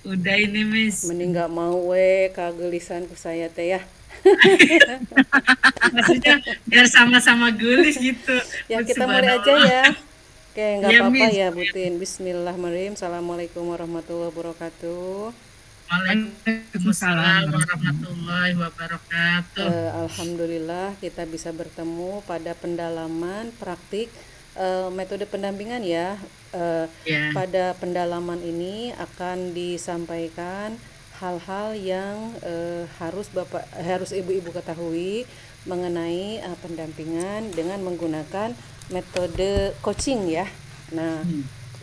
Udah ini Miss. Mending nggak mau we kagelisan ku saya teh ya. Maksudnya biar sama-sama gelis gitu. Ya kita mulai aja Subhanallah. ya. Oke, nggak Ya apa-apa Miss. ya Butin. Bismillahirrahmanirrahim. Assalamualaikum warahmatullahi wabarakatuh. Waalaikumsalam warahmatullahi wabarakatuh. Alhamdulillah kita bisa bertemu pada pendalaman praktik metode pendampingan ya. Eh, Ya, Pada pendalaman ini akan disampaikan hal-hal yang harus ibu-ibu ketahui mengenai pendampingan dengan menggunakan metode coaching ya. Nah,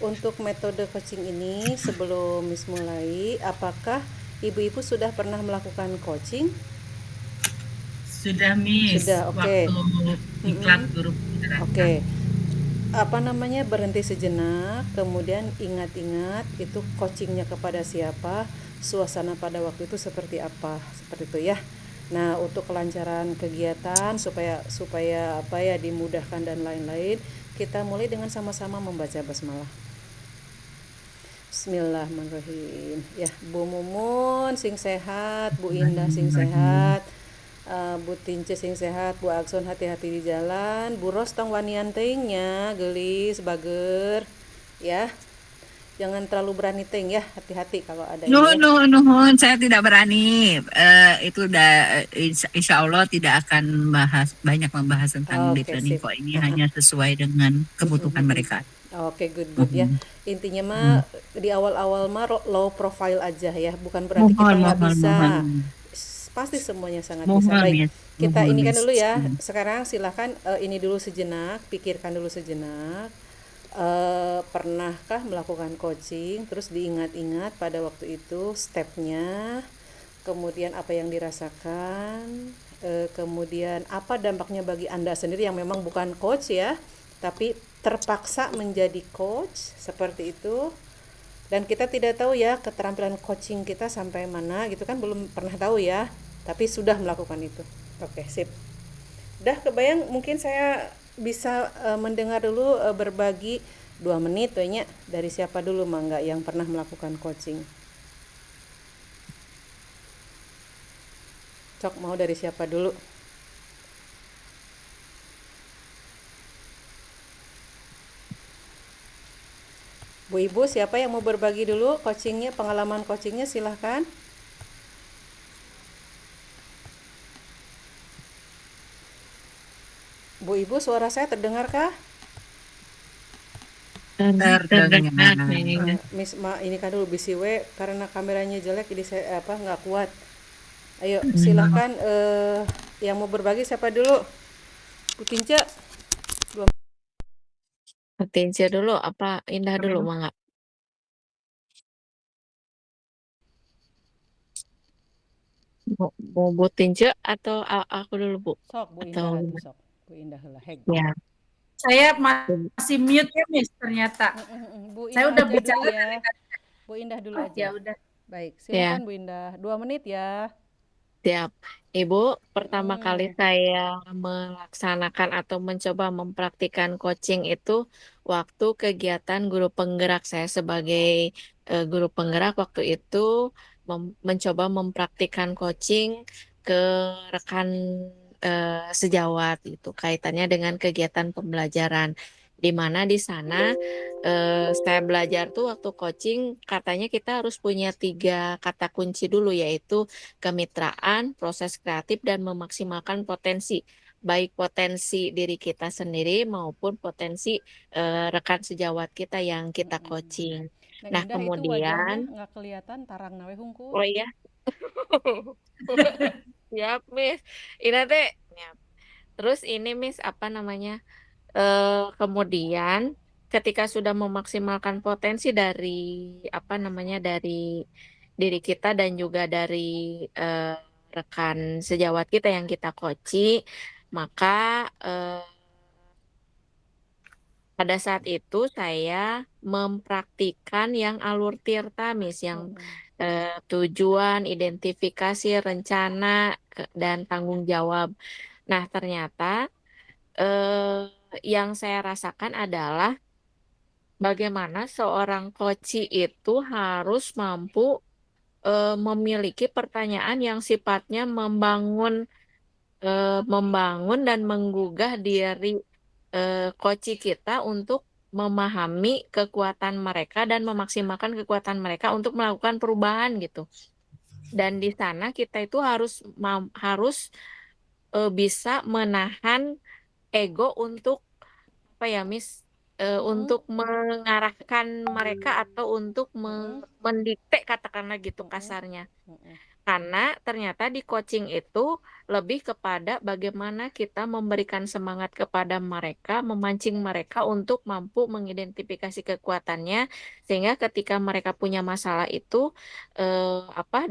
untuk metode coaching ini sebelum Miss mulai, apakah ibu-ibu sudah pernah melakukan coaching? sudah Miss. Sudah, oke. Waktu iklat guru penggerak. Oke. Apa namanya? Berhenti sejenak, kemudian ingat-ingat itu coachingnya kepada siapa, suasana pada waktu itu seperti apa, seperti itu ya. Nah, untuk kelancaran kegiatan supaya supaya apa ya dimudahkan dan lain-lain, kita mulai dengan sama-sama membaca basmalah. Bismillahirrahmanirrahim. Ya, Bu Mumun sing sehat, Bu Indah sing Bismillahirrahmanirrahim. sehat, Bu Tince sing sehat, Bu Akson hati-hati di jalan, Bu Ros tong wanian teuingnya, geulis bager. Ya, jangan terlalu berani teuing ya, hati-hati kalau ada ini Nuhun, ya. nuhun, nuhun. Saya tidak berani. Itu udah insya Allah tidak akan banyak membahas tentang deep Oke, learning sip. kok. Ini hanya sesuai dengan kebutuhan mereka. Oke, good good ya. Mohon, Intinya mah mohon, di awal-awal mah low profile aja ya, bukan berarti kita mohon, nggak mohon, bisa. mohon, Pasti semuanya sangat bisa. mohon, Baik, Miss. kita Mohon, ini kan Miss. dulu ya. Sekarang silahkan ini dulu sejenak, pikirkan dulu sejenak. Pernahkah melakukan coaching? Terus diingat-ingat pada waktu itu stepnya, kemudian apa yang dirasakan, kemudian apa dampaknya bagi Anda sendiri yang memang bukan coach ya, tapi terpaksa menjadi coach seperti itu. Dan kita tidak tahu ya keterampilan coaching kita sampai mana gitu kan, belum pernah tahu ya, tapi sudah melakukan itu. Oke, sip. Udah kebayang, mungkin saya bisa mendengar dulu berbagi 2 menit banyak dari siapa dulu mangga yang pernah melakukan coaching. Cok mau dari siapa dulu? Bu Ibu siapa yang mau berbagi dulu coachingnya, pengalaman coachingnya silahkan. Bu Ibu suara saya terdengarkah? Terdengar, Miss. Miss Ma ini kan dulu BCW karena kameranya jelek jadi saya apa nggak kuat. Ayo silahkan yang mau berbagi siapa dulu? Bu Tince. Dua. Tince dulu apa Indah dulu mangga? Mau Bu Tince atau aku dulu Bu? Sok Bu Atau Indah atuh sok. Bu Indah lah heg. ya Saya masih mute ya, Miss, ternyata. Bu Saya Indah udah aja dulu bicara dari ya. tadi. Bu Indah dulu Oh, aja. ya udah. Baik, ya silakan Bu Indah. 2 menit ya. siap. Ibu, pertama kali Mm-mm. saya melaksanakan atau mencoba mempraktikkan coaching itu waktu kegiatan guru penggerak. Saya sebagai guru penggerak waktu itu mencoba mempraktikkan coaching ke rekan sejawat itu kaitannya dengan kegiatan pembelajaran. Di mana di sana saya belajar tuh waktu coaching katanya kita harus punya 3 kata kunci dulu yaitu kemitraan, proses kreatif, dan memaksimalkan potensi, baik potensi diri kita sendiri maupun potensi rekan sejawat kita yang kita Mm-mm. coaching. Neng Nah, Indah itu kemudian, wajahnya nggak kelihatan tarang nawe hungkul. oh iya, siap, Miss. Ini teh, ya. Terus ini, Miss, apa namanya? Kemudian, ketika sudah memaksimalkan potensi dari apa namanya dari diri kita dan juga dari eh, rekan sejawat kita yang kita koci, maka eh, pada saat itu saya mempraktikkan yang alur tirta, Miss, yang Mm-mm. tujuan, identifikasi, rencana, dan tanggung jawab. Nah, ternyata yang saya rasakan adalah bagaimana seorang coach itu harus mampu memiliki pertanyaan yang sifatnya membangun dan menggugah diri coach kita untuk memahami kekuatan mereka dan memaksimalkan kekuatan mereka untuk melakukan perubahan gitu. Dan di sana kita itu harus bisa menahan ego untuk apa ya, Miss? Untuk mengarahkan mereka atau untuk mendikte katakanlah gitu kasarnya. Karena ternyata di coaching itu lebih kepada bagaimana kita memberikan semangat kepada mereka, memancing mereka untuk mampu mengidentifikasi kekuatannya, sehingga ketika mereka punya masalah itu,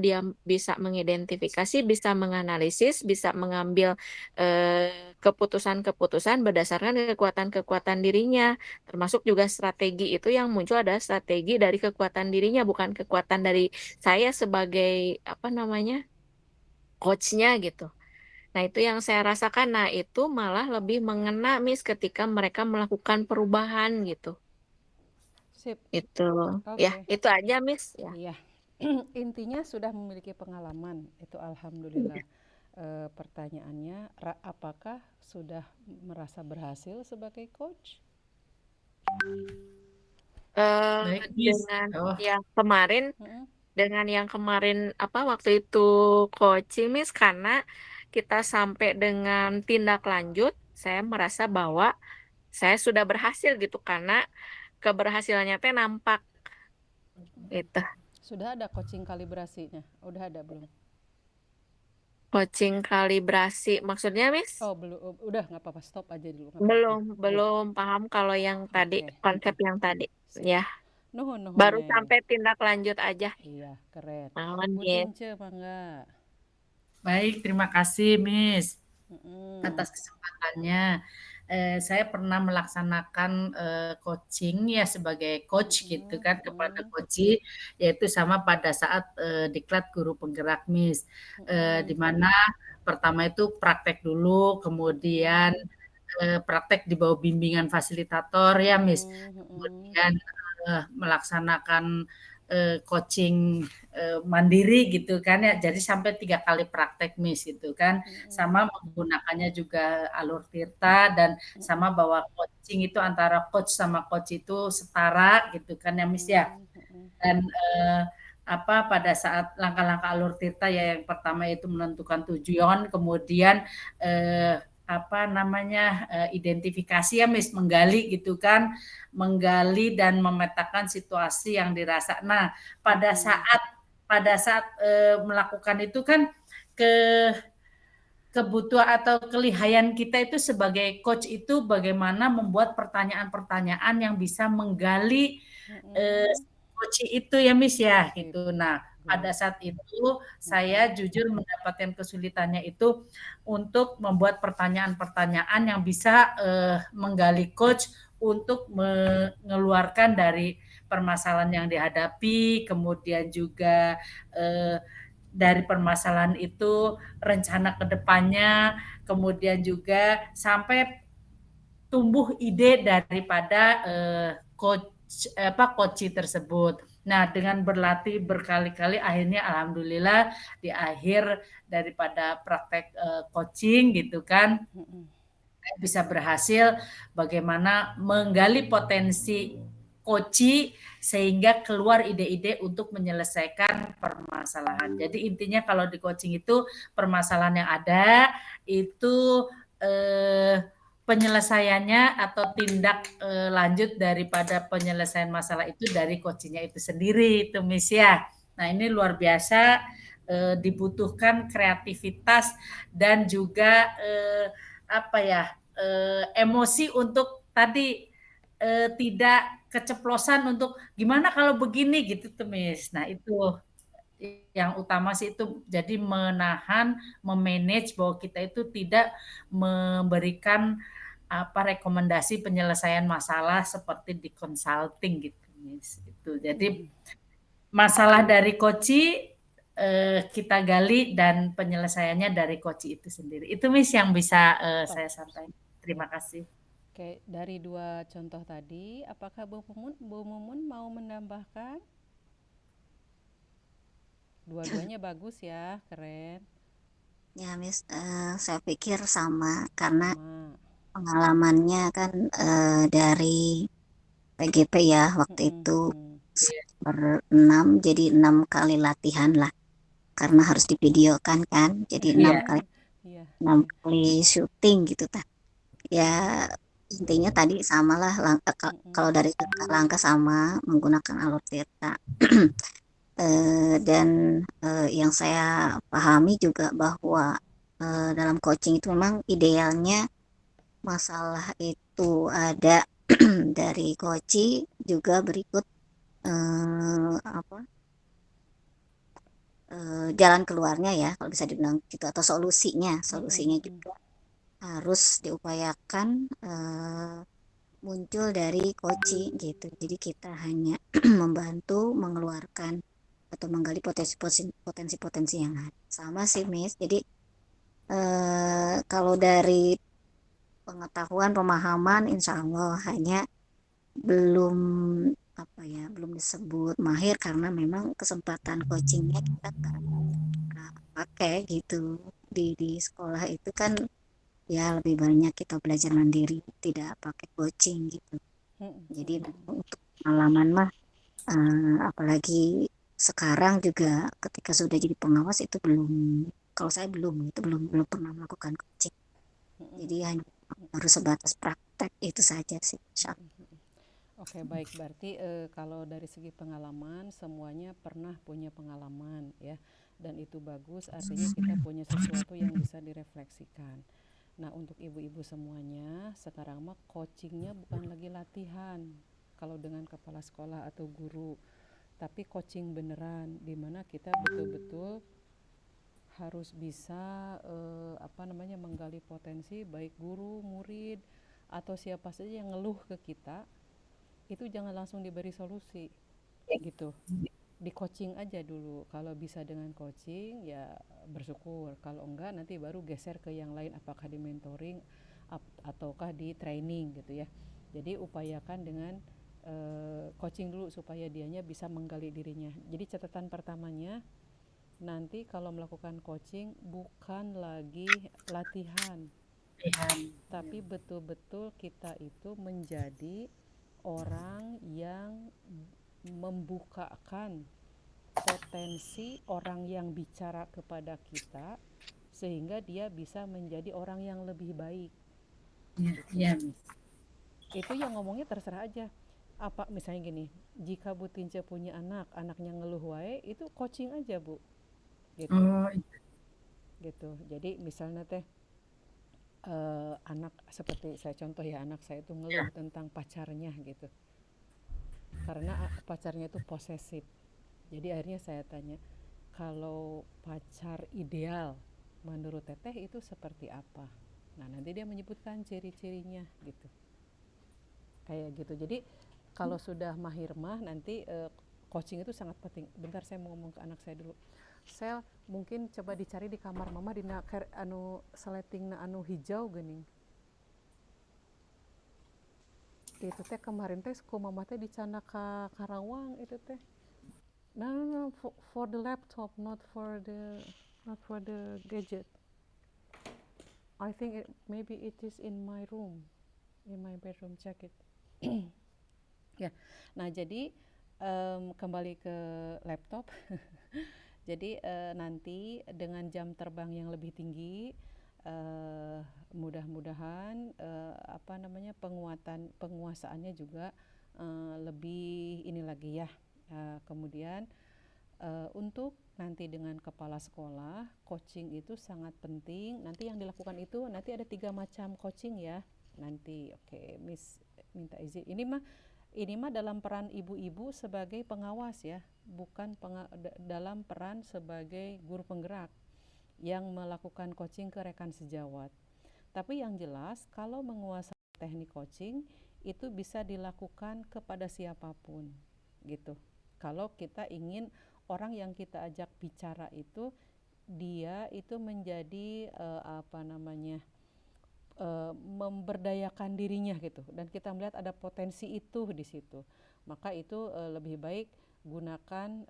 dia bisa mengidentifikasi, bisa menganalisis, bisa mengambil keputusan-keputusan berdasarkan kekuatan-kekuatan dirinya, termasuk juga strategi itu yang muncul adalah strategi dari kekuatan dirinya, bukan kekuatan dari saya sebagai apa namanya coachnya gitu. Nah itu yang saya rasakan. Nah itu malah lebih mengena Miss ketika mereka melakukan perubahan gitu. Sip. Itu ya Oke. itu aja Miss ya. Iya. Intinya sudah memiliki pengalaman, itu alhamdulillah. Pertanyaannya, apakah sudah merasa berhasil sebagai coach? Baik, Miss. Dengan Oh, yang kemarin Mm-mm. dengan yang kemarin apa waktu itu coaching Miss, karena kita sampai dengan tindak lanjut, saya merasa bahwa saya sudah berhasil gitu karena keberhasilannya teh nampak gitu. Sudah ada coaching kalibrasinya? Udah ada belum? Coaching kalibrasi maksudnya Miss? Oh, belum. Udah, nggak apa-apa. Stop aja dulu, nggak apa-apa. Belum Belum. belum paham kalau yang tadi Oke. konsep yang tadi Sip. ya. Nuhun, nuhun, Baru Neng. sampai tindak lanjut aja. Iya, keren. Naon Bu Miss? Ince, mangga. baik, terima kasih, Miss, Mm-mm. atas kesempatannya. Saya pernah melaksanakan coaching ya sebagai coach gitu kan kepada coachee, yaitu sama pada saat diklat guru penggerak, Miss. Di mana pertama itu praktek dulu, kemudian praktek di bawah bimbingan fasilitator ya, Miss. Kemudian melaksanakan coaching mandiri gitu kan ya. Jadi sampai 3 kali praktek, Miss, gitu kan. Sama menggunakannya juga alur tirta dan sama bahwa coaching itu antara coach sama coach itu setara gitu kan ya, Miss, ya. Dan pada saat langkah-langkah alur tirta ya yang pertama itu menentukan tujuan, kemudian identifikasi ya, Miss, menggali gitu kan, menggali dan memetakan situasi yang dirasa. Nah, pada saat melakukan itu kan ke kebutuhan atau kelihayan kita itu sebagai coach itu bagaimana membuat pertanyaan-pertanyaan yang bisa menggali coach itu ya, Miss, ya gitu. Nah, pada saat itu saya jujur mendapatkan kesulitannya itu untuk membuat pertanyaan-pertanyaan yang bisa menggali coach untuk mengeluarkan dari permasalahan yang dihadapi, kemudian juga dari permasalahan itu rencana ke depannya, kemudian juga sampai tumbuh ide daripada coach tersebut. Nah, dengan berlatih berkali-kali akhirnya alhamdulillah di akhir daripada praktek coaching gitu kan bisa berhasil bagaimana menggali potensi coach sehingga keluar ide-ide untuk menyelesaikan permasalahan. Jadi intinya kalau di coaching itu permasalahan yang ada itu penyelesaiannya atau tindak lanjut daripada penyelesaian masalah itu dari coachingnya itu sendiri itu, Miss, ya. Nah ini luar biasa dibutuhkan kreativitas dan juga emosi untuk tadi tidak keceplosan untuk gimana kalau begini gitu tuh, Miss. Nah itu yang utama sih itu jadi menahan, memanage bahwa kita itu tidak memberikan rekomendasi penyelesaian masalah seperti di consulting gitu, Miss. Itu jadi masalah dari coach kita gali dan penyelesaiannya dari coach itu sendiri. Itu, Miss, yang bisa saya sampaikan. Terima kasih. Oke, dari dua contoh tadi, apakah Bu Mumun mau menambahkan? Dua-duanya bagus ya, keren. Ya, Miss, saya pikir sama karena Sama. pengalamannya kan dari PGP ya waktu Mm-mm, itu mm-mm. berenam jadi 6 kali latihan lah karena harus divideokan kan jadi enam Iya, kali Iya, enam kali syuting gitu ta. Ya intinya tadi sama lah kalau mm-mm, dari langkah sama menggunakan alur theta. Dan yang saya pahami juga bahwa dalam coaching itu memang idealnya masalah itu ada dari coach juga berikut apa jalan keluarnya ya kalau bisa dibilang gitu atau mm-mm, solusinya mm-mm, juga harus diupayakan muncul dari coaching gitu jadi kita hanya membantu mengeluarkan atau menggali potensi-potensi yang ada sama sih Miss jadi kalau dari pengetahuan pemahaman insya Allah hanya belum apa ya belum disebut mahir karena memang kesempatan coachingnya kita nggak pakai gitu di sekolah itu kan ya lebih banyak kita belajar mandiri tidak pakai coaching gitu mm-mm, jadi mm-mm. untuk pengalaman mah apalagi sekarang juga ketika sudah jadi pengawas itu belum kalau saya belum itu belum belum pernah melakukan coaching jadi hanya harus sebatas praktek itu saja sih Insya Allah. Oke, baik. Berarti kalau dari segi pengalaman, semuanya pernah punya pengalaman ya. Dan itu bagus, artinya kita punya sesuatu yang bisa direfleksikan. Nah, untuk ibu-ibu semuanya, sekarang mah coachingnya bukan lagi latihan. Kalau dengan kepala sekolah atau guru, tapi coaching beneran, di mana kita betul-betul harus bisa menggali potensi baik guru, murid, atau siapa saja yang ngeluh ke kita itu jangan langsung diberi solusi gitu di coaching aja dulu kalau bisa dengan coaching ya bersyukur kalau enggak nanti baru geser ke yang lain apakah di mentoring ataukah di training gitu ya jadi upayakan dengan coaching dulu supaya dianya bisa menggali dirinya jadi catatan pertamanya nanti kalau melakukan coaching bukan lagi latihan pilihan. tapi betul-betul kita itu menjadi orang yang membukakan potensi orang yang bicara kepada kita sehingga dia bisa menjadi orang yang lebih baik Iya, gitu. iya, Miss. Itu yang ngomongnya terserah aja. Apa misalnya gini, jika Bu Tince punya anaknya ngeluh wae, itu coaching aja, Bu. Gitu. Oh, Gitu. Jadi misalnya teh anak seperti saya contoh ya anak saya itu ngeluh tentang pacarnya gitu. Karena pacarnya itu posesif. Jadi akhirnya saya tanya, kalau pacar ideal menurut Teteh itu seperti apa? Nah, nanti dia menyebutkan ciri-cirinya gitu. Kayak gitu. Jadi kalau sudah mahir mah nanti coaching itu sangat penting. Bentar saya mau ngomong ke anak saya dulu. Sel, mungkin coba dicari di kamar mama di anu seleting anu hijau geuning. Itu teh kemarin teh ku mama teh dicana ka Karawang itu teh. No, for the laptop, not for the gadget. I think maybe it is in my room, in my bedroom. Check it. Ya, nah jadi kembali ke laptop. Jadi nanti dengan jam terbang yang lebih tinggi, mudah-mudahan penguasaannya juga lebih ini lagi ya. Kemudian untuk nanti dengan kepala sekolah, coaching itu sangat penting. Nanti yang dilakukan itu nanti ada 3 macam coaching ya. Nanti oke, Miss minta izin. Ini mah dalam peran ibu-ibu sebagai pengawas ya, bukan dalam peran sebagai guru penggerak yang melakukan coaching ke rekan sejawat. Tapi yang jelas kalau menguasai teknik coaching itu bisa dilakukan kepada siapapun gitu. Kalau kita ingin orang yang kita ajak bicara itu dia itu menjadi memberdayakan dirinya gitu, dan kita melihat ada potensi itu di situ, maka itu lebih baik gunakan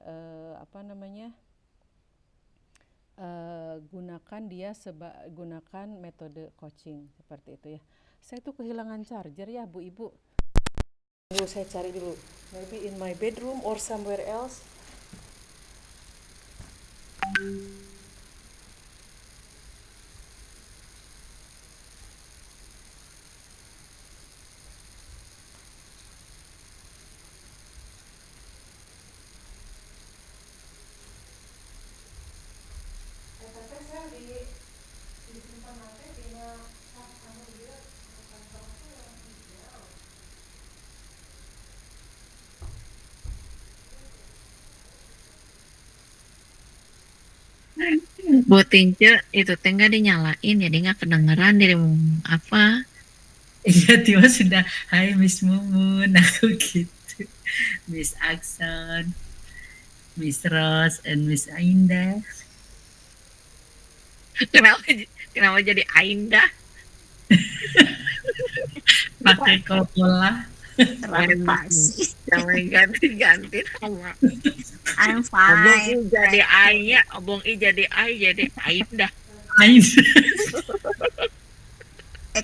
gunakan metode coaching seperti itu ya. Saya tuh kehilangan charger ya Bu Ibu. Dulu saya cari dulu, maybe in my bedroom or somewhere else. Bu Tince, itu teh nggak dinyalain, jadi nggak kedengeran diri ngomong apa. Iya, Tio sudah, hai Miss Mumun, aku gitu. Miss Akson, Miss Rose, and Miss Ainda. Kenapa jadi Ainda? Pakai Coca-Cola. Terlalu pasti. Jangan ganti-ganti nama. I'm Obong I fine. jadi Thank Ai you. ya, Obong I jadi Ai, jadi Ainda. Ainda.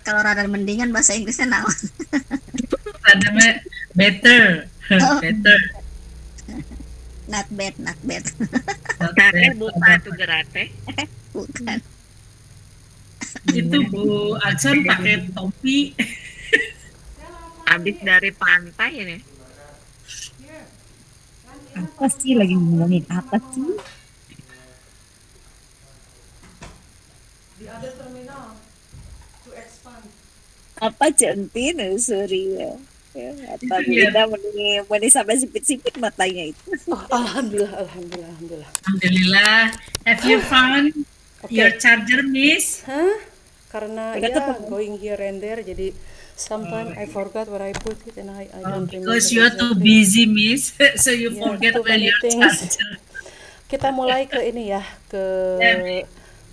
Kalau rada mendingan bahasa Inggrisnya naon? Ada better, Oh, better. not bad, not bad. Not Karena bad. buka tuh gerate. Bukan. Itu Bu Akson pakai topi. Habis dari pantai ini. Apa sih lagi ngomongin apa sih? The other terminal to expand. Apa centin sorry ya. Apa Itu dia. beda meni sampai sipit-sipit matanya itu. Oh, alhamdulillah. Alhamdulillah. Have you found your charger, Miss? Hah? Karena Udah ya ketemu. going here and there, jadi sometimes I forgot where I put it and I don't remember Because you're too exactly. busy, Miss. So you Yeah, forget too where many your things. charger. Kita mulai ke ini ya, ke Yeah.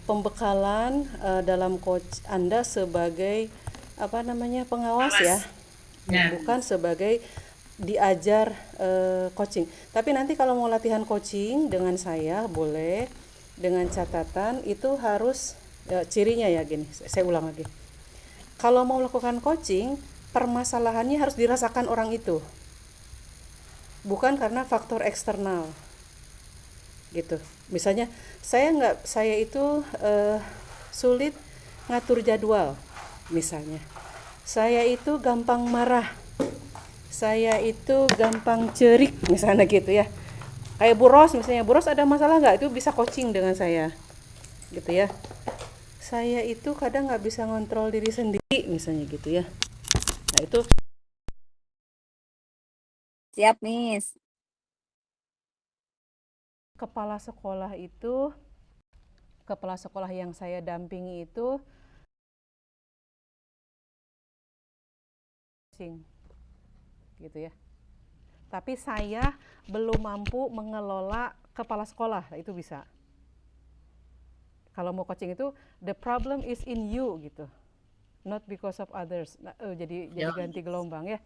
pembekalan dalam coach Anda sebagai pengawas ya, Ya. bukan sebagai diajar coaching. Tapi nanti kalau mau latihan coaching dengan saya boleh, dengan catatan itu harus cirinya ya gini. Saya ulang lagi. Kalau mau melakukan coaching, permasalahannya harus dirasakan orang itu, bukan karena faktor eksternal. Gitu. Misalnya saya itu sulit ngatur jadwal, misalnya. Saya itu gampang marah. Saya itu gampang cerik, misalnya gitu ya. Kayak Bu Ros misalnya, Bu Ros ada masalah nggak? Itu bisa coaching dengan saya. Gitu ya. Saya itu kadang nggak bisa ngontrol diri sendiri, misalnya gitu ya. Nah itu Siap, Miss. kepala sekolah yang saya dampingi itu coaching, gitu ya. Tapi saya belum mampu mengelola kepala sekolah, itu bisa. Kalau mau coaching itu the problem is in you gitu, not because of others. Jadi ganti gelombang ya.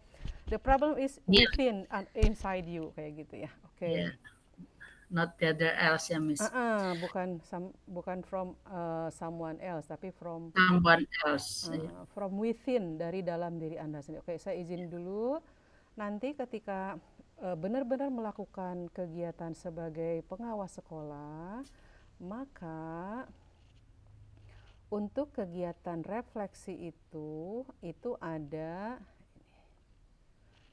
The problem is within and inside you, kayak gitu ya. Oke. Yeah. Not the other else ya, Miss. Bukan from someone else, tapi from Someone else. from within, dari dalam diri Anda sendiri. Oke, saya izin dulu. Nanti ketika benar-benar melakukan kegiatan sebagai pengawas sekolah, maka untuk kegiatan refleksi itu ada,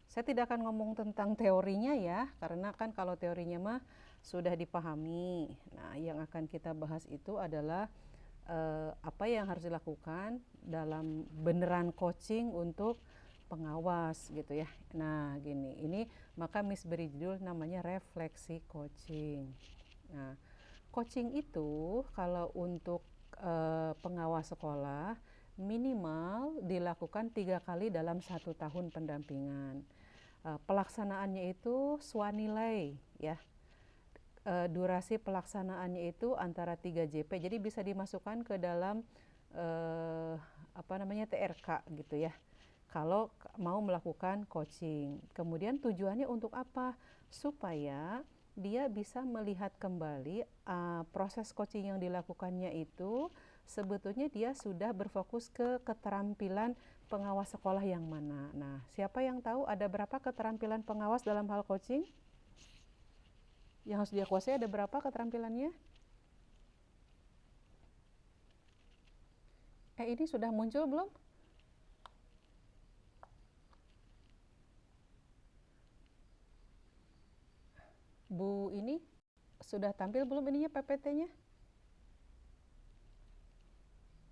saya tidak akan ngomong tentang teorinya ya, karena kan kalau teorinya mah sudah dipahami. Nah, yang akan kita bahas itu adalah apa yang harus dilakukan dalam beneran coaching untuk pengawas gitu ya. Nah, gini, ini maka Miss beri judul namanya refleksi coaching. Nah, coaching itu kalau untuk pengawas sekolah minimal dilakukan 3 kali dalam 1 tahun pendampingan. Pelaksanaannya itu swanilai ya. Durasi pelaksanaannya itu antara 3 JP, jadi bisa dimasukkan ke dalam TRK gitu ya. Kalau mau melakukan coaching. Kemudian tujuannya untuk apa? Supaya dia bisa melihat kembali proses coaching yang dilakukannya itu sebetulnya dia sudah berfokus ke keterampilan pengawas sekolah yang mana. Nah, siapa yang tahu ada berapa keterampilan pengawas dalam hal coaching? Yang harus dia kuasai ada berapa keterampilannya? Ini sudah muncul belum? Bu ini sudah tampil belum ininya PPT-nya?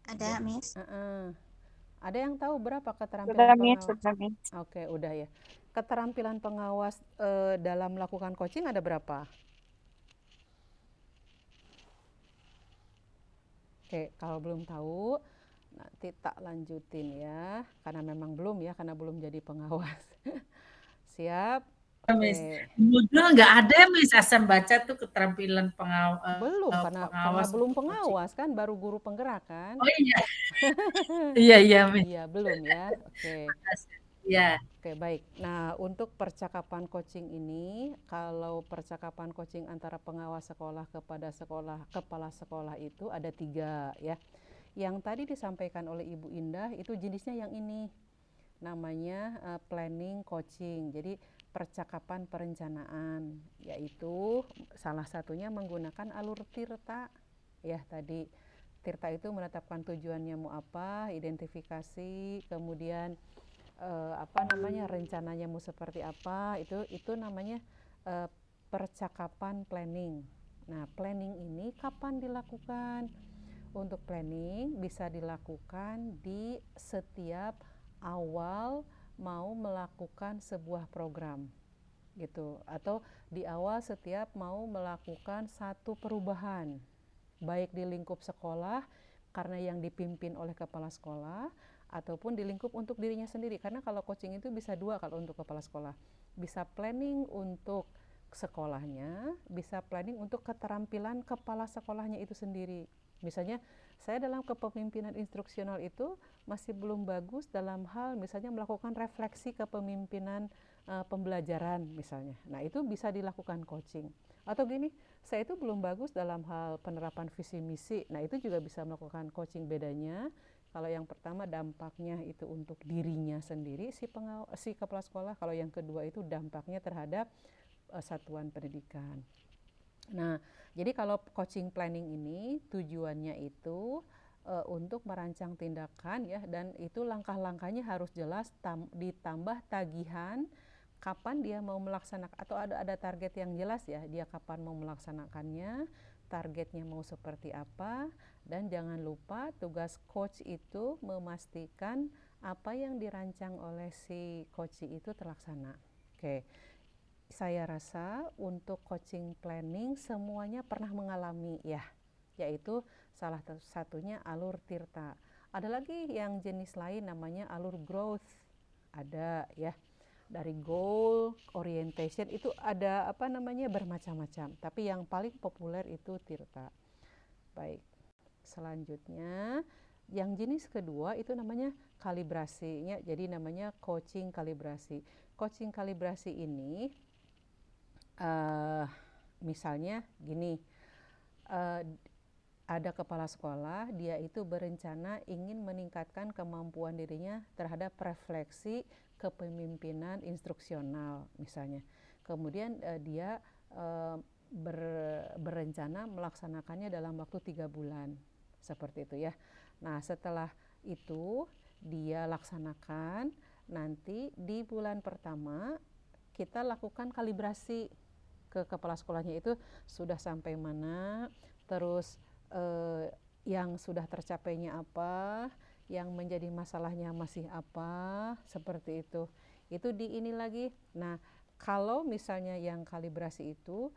Ada, Miss. Ada yang tahu berapa Sudah, keterampilan Miss, pengawas? sudah, Miss. Oke, udah ya. Keterampilan pengawas dalam melakukan coaching ada berapa? Oke, kalau belum tahu nanti tak lanjutin ya, karena memang belum ya, karena belum jadi pengawas. Siap? Miss. Oke. Modul nggak ada Miss, asal baca tuh keterampilan Belum, karena pengawas belum untuk coaching. pengawas kan, baru guru penggerak kan? Oh iya. Iya Miss. Iya, belum ya. Oke. Iya. Oke, baik. Nah, untuk percakapan coaching ini, kalau percakapan coaching antara pengawas sekolah kepada kepala sekolah itu ada 3 ya. Yang tadi disampaikan oleh Ibu Indah itu jenisnya yang ini, namanya planning coaching. Jadi percakapan perencanaan, yaitu salah satunya menggunakan alur tirta ya tadi. Tirta itu menetapkan tujuannya mau apa, identifikasi, kemudian rencananya mau seperti apa, itu namanya percakapan planning. Nah, planning ini kapan dilakukan? Untuk planning bisa dilakukan di setiap awal mau melakukan sebuah program gitu, atau di awal setiap mau melakukan satu perubahan, baik di lingkup sekolah karena yang dipimpin oleh kepala sekolah, ataupun di lingkup untuk dirinya sendiri. Karena kalau coaching itu bisa 2 kalau untuk kepala sekolah. Bisa planning untuk sekolahnya, bisa planning untuk keterampilan kepala sekolahnya itu sendiri. Misalnya saya dalam kepemimpinan instruksional itu masih belum bagus dalam hal misalnya melakukan refleksi kepemimpinan pembelajaran misalnya. Nah, itu bisa dilakukan coaching. Atau gini, saya itu belum bagus dalam hal penerapan visi misi. Nah, itu juga bisa melakukan coaching. Bedanya kalau yang pertama dampaknya itu untuk dirinya sendiri si kepala sekolah, kalau yang kedua itu dampaknya terhadap satuan pendidikan. Nah, jadi kalau coaching planning ini tujuannya itu untuk merancang tindakan ya, dan itu langkah-langkahnya harus jelas, ditambah tagihan kapan dia mau melaksanakan, atau ada target yang jelas ya, dia kapan mau melaksanakannya, targetnya mau seperti apa, dan jangan lupa tugas coach itu memastikan apa yang dirancang oleh si coach itu terlaksana. Oke. Saya rasa untuk coaching planning semuanya pernah mengalami ya, yaitu salah satunya alur tirta. Ada lagi yang jenis lain namanya alur growth, ada ya. Dari goal, orientation itu ada bermacam-macam, tapi yang paling populer itu tirta. Baik, selanjutnya yang jenis kedua itu namanya kalibrasinya, jadi namanya coaching kalibrasi. Coaching kalibrasi ini misalnya gini, ada kepala sekolah, dia itu berencana ingin meningkatkan kemampuan dirinya terhadap refleksi kepemimpinan instruksional misalnya. Kemudian dia berencana melaksanakannya dalam waktu 3 bulan seperti itu ya. Nah, setelah itu dia laksanakan, nanti di bulan pertama kita lakukan kalibrasi ke kepala sekolahnya, itu sudah sampai mana, terus yang sudah tercapainya apa, yang menjadi masalahnya masih apa, seperti itu. Itu di ini lagi. Nah, kalau misalnya yang kalibrasi itu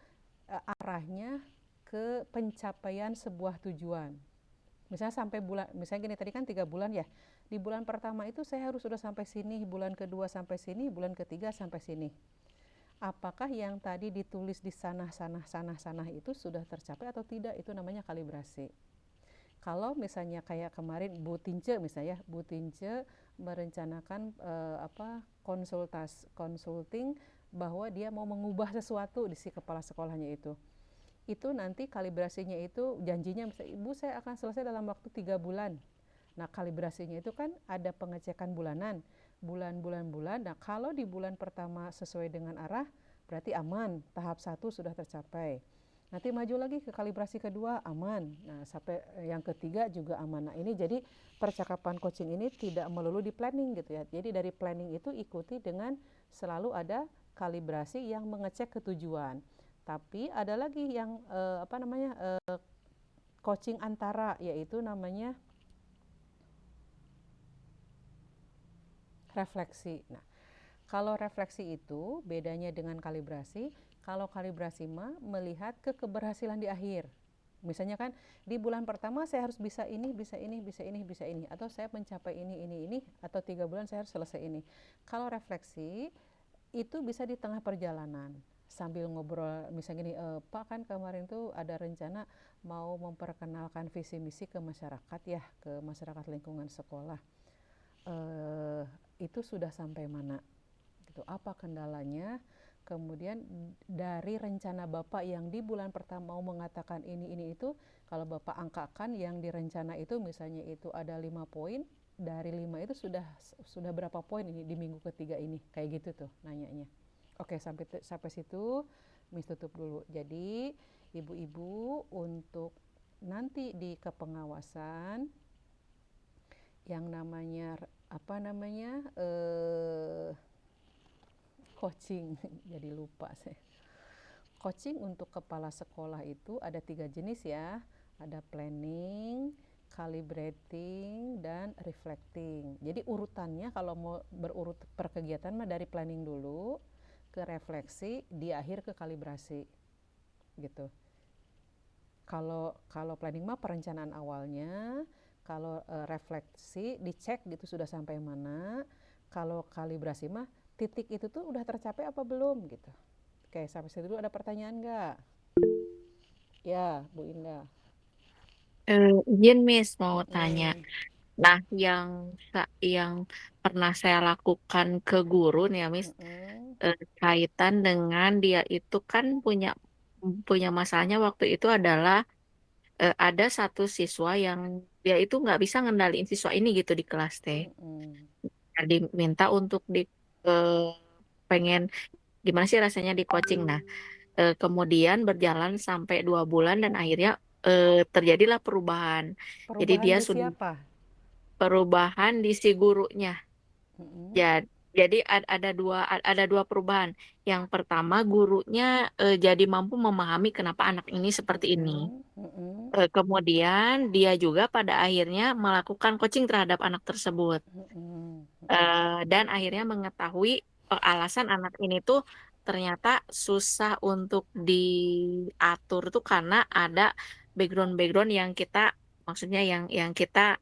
arahnya ke pencapaian sebuah tujuan. Misalnya sampai bulan, misalnya gini, tadi kan 3 bulan ya. Di bulan pertama itu saya harus sudah sampai sini, bulan kedua sampai sini, bulan ketiga sampai sini. Apakah yang tadi ditulis di sana itu sudah tercapai atau tidak, itu namanya kalibrasi. Kalau misalnya kayak kemarin Bu Tince misalnya, Bu Tince merencanakan consulting bahwa dia mau mengubah sesuatu di si kepala sekolahnya itu nanti kalibrasinya itu janjinya misalnya, Ibu saya akan selesai dalam waktu 3 bulan. Nah kalibrasinya itu kan ada pengecekan bulanan, bulan. Nah kalau di bulan pertama sesuai dengan arah berarti aman, tahap 1 sudah tercapai. Nanti maju lagi ke kalibrasi kedua aman, nah sampai yang ketiga juga aman. Nah ini jadi percakapan coaching ini tidak melulu di planning gitu ya. Jadi dari planning itu ikuti dengan selalu ada kalibrasi yang mengecek ketujuan. Tapi ada lagi yang coaching antara, yaitu namanya refleksi. Nah, kalau refleksi itu bedanya dengan kalibrasi, kalau kalibrasi mah melihat ke keberhasilan di akhir. Misalnya kan di bulan pertama saya harus bisa ini, atau saya mencapai ini, atau 3 bulan saya harus selesai ini. Kalau refleksi itu bisa di tengah perjalanan sambil ngobrol, misalnya gini, Pak kan kemarin tuh ada rencana mau memperkenalkan visi misi ke masyarakat ya, ke masyarakat lingkungan sekolah. Itu sudah sampai mana? Gitu. Apa kendalanya? Kemudian dari rencana Bapak yang di bulan pertama mau mengatakan ini itu, kalau Bapak angkakan yang direncana itu misalnya itu ada 5 poin, dari 5 itu sudah berapa poin ini di minggu ketiga ini, kayak gitu tuh nanyanya. Oke, sampai situ Miss tutup dulu. Jadi ibu-ibu untuk nanti di kepengawasan yang namanya coaching jadi lupa saya. Coaching untuk kepala sekolah itu ada 3 jenis ya, ada planning, calibrating, dan reflecting. Jadi urutannya kalau mau berurut per kegiatan mah dari planning dulu ke refleksi, di akhir ke kalibrasi gitu. Kalau planning mah perencanaan awalnya, kalau refleksi dicek gitu sudah sampai mana, kalau kalibrasi mah titik itu tuh udah tercapai apa belum gitu. Oke, sampai situ dulu ada pertanyaan nggak? Ya, Bu Indah. Izin Miss mau tanya. Nah, yang pernah saya lakukan ke guru nih ya Miss, kaitan dengan dia itu kan punya masalahnya waktu itu adalah ada satu siswa yang dia itu nggak bisa ngendaliin siswa ini gitu di kelas teh. Nah, diminta untuk eh, pengen gimana sih rasanya di coaching. Nah, kemudian berjalan sampai 2 bulan dan akhirnya terjadilah perubahan. Jadi Perubahan dia di sudah siapa? perubahan di si gurunya. Jadi ada dua perubahan. Yang pertama gurunya jadi mampu memahami kenapa anak ini seperti ini. Kemudian dia juga pada akhirnya melakukan coaching terhadap anak tersebut. Dan akhirnya mengetahui alasan anak ini tuh ternyata susah untuk diatur tuh karena ada background-background yang kita maksudnya yang kita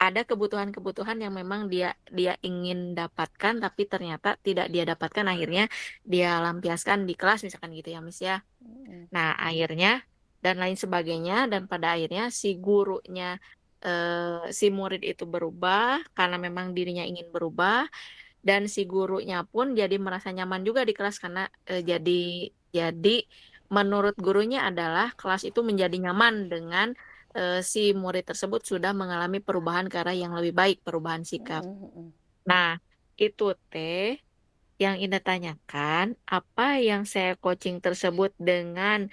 ada kebutuhan-kebutuhan yang memang dia ingin dapatkan tapi ternyata tidak dia dapatkan, akhirnya dia lampiaskan di kelas misalkan gitu ya Miss ya. Nah akhirnya dan lain sebagainya, dan pada akhirnya si gurunya si murid itu berubah karena memang dirinya ingin berubah, dan si gurunya pun jadi merasa nyaman juga di kelas karena jadi menurut gurunya adalah kelas itu menjadi nyaman dengan si murid tersebut sudah mengalami perubahan ke arah yang lebih baik, perubahan sikap. Nah, itu teh yang Indah tanyakan, apa yang saya coaching tersebut dengan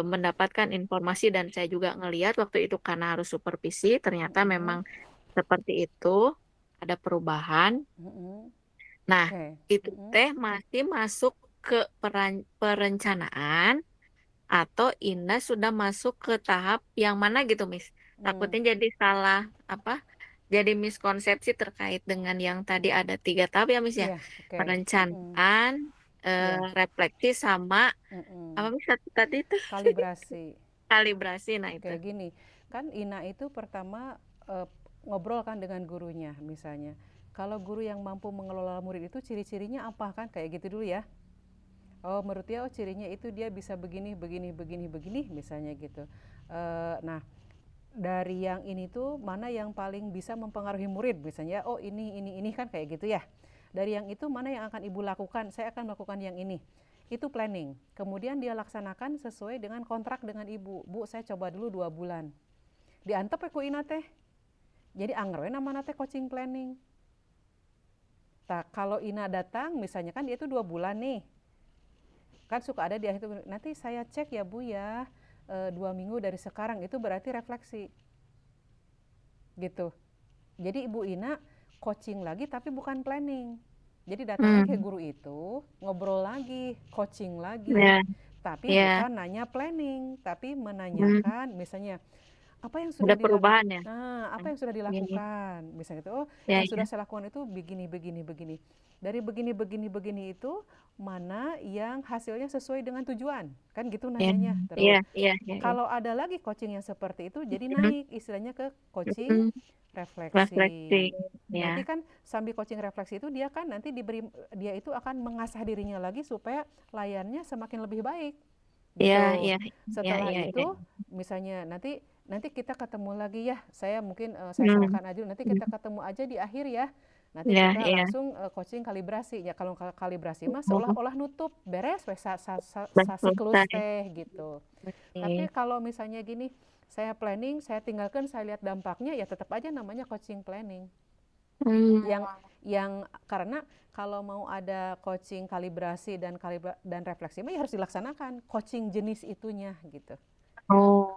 mendapatkan informasi, dan saya juga ngelihat waktu itu karena harus supervisi, ternyata memang seperti itu, ada perubahan. Nah, itu teh masih masuk ke perencanaan atau Indah sudah masuk ke tahap yang mana gitu, Miss? Takutnya jadi salah apa? Jadi miskonsepsi terkait dengan yang tadi ada 3 tahap ya, Miss ya. Iya, oke. Perencanaan, Iya. refleksi sama apa Miss tadi itu? Kalibrasi. Kalibrasi. Nah, itu. Kayak gini, kan Ina itu pertama ngobrol kan dengan gurunya misalnya. Kalau guru yang mampu mengelola murid itu ciri-cirinya apa kan? Kayak gitu dulu ya. Oh, menurut dia cirinya itu dia bisa begini misalnya gitu. Nah, dari yang ini tuh mana yang paling bisa mempengaruhi murid, misalnya oh ini kan kayak gitu ya. Dari yang itu mana yang akan ibu lakukan, saya akan melakukan yang ini. Itu planning. Kemudian dia laksanakan sesuai dengan kontrak dengan ibu. Bu, saya coba dulu 2 bulan. Diantep ku ina teh. Jadi anggar we namana teh coaching planning. Kalau ina datang misalnya kan dia itu 2 bulan nih. Kan suka ada di akhir itu, nanti saya cek ya Bu ya, 2 minggu dari sekarang, itu berarti refleksi gitu. Jadi Ibu Ina coaching lagi tapi bukan planning. Jadi datang lagi ke guru itu, ngobrol lagi, coaching lagi, Ya, tapi ya, bukan nanya planning, tapi menanyakan misalnya apa yang sudah ada perubahan ya. apa yang sudah Iya, iya. dilakukan, misalnya itu, oh Ya, yang ya. sudah saya lakukan itu begini. Dari begini itu mana yang hasilnya sesuai dengan tujuan, kan gitu Ya, nanyanya. iya, Terus iya, iya, iya. kalau ada lagi coaching yang seperti itu, jadi naik istilahnya ke coaching Mm, refleksi. refleksi. Nanti Ya, kan sambil coaching refleksi itu dia kan nanti dia itu akan mengasah dirinya lagi supaya layarnya semakin lebih baik iya, gitu. iya, iya, Setelah iya, iya. itu misalnya nanti kita ketemu lagi ya. Saya mungkin saya Hmm, serahkan aja nanti kita ketemu aja di akhir ya. Nanti ya, kita iya. langsung coaching kalibrasi. Ya kalau kalibrasi mah Oh, seolah-olah nutup beres wes udah siklus selesai. teh gitu. Tapi Oke. kalau misalnya gini, saya planning, saya tinggalkan, saya lihat dampaknya, ya tetap aja namanya coaching planning. Hmm, Yang karena kalau mau ada coaching kalibrasi dan refleksi mah ya harus dilaksanakan coaching jenis itunya gitu. oh,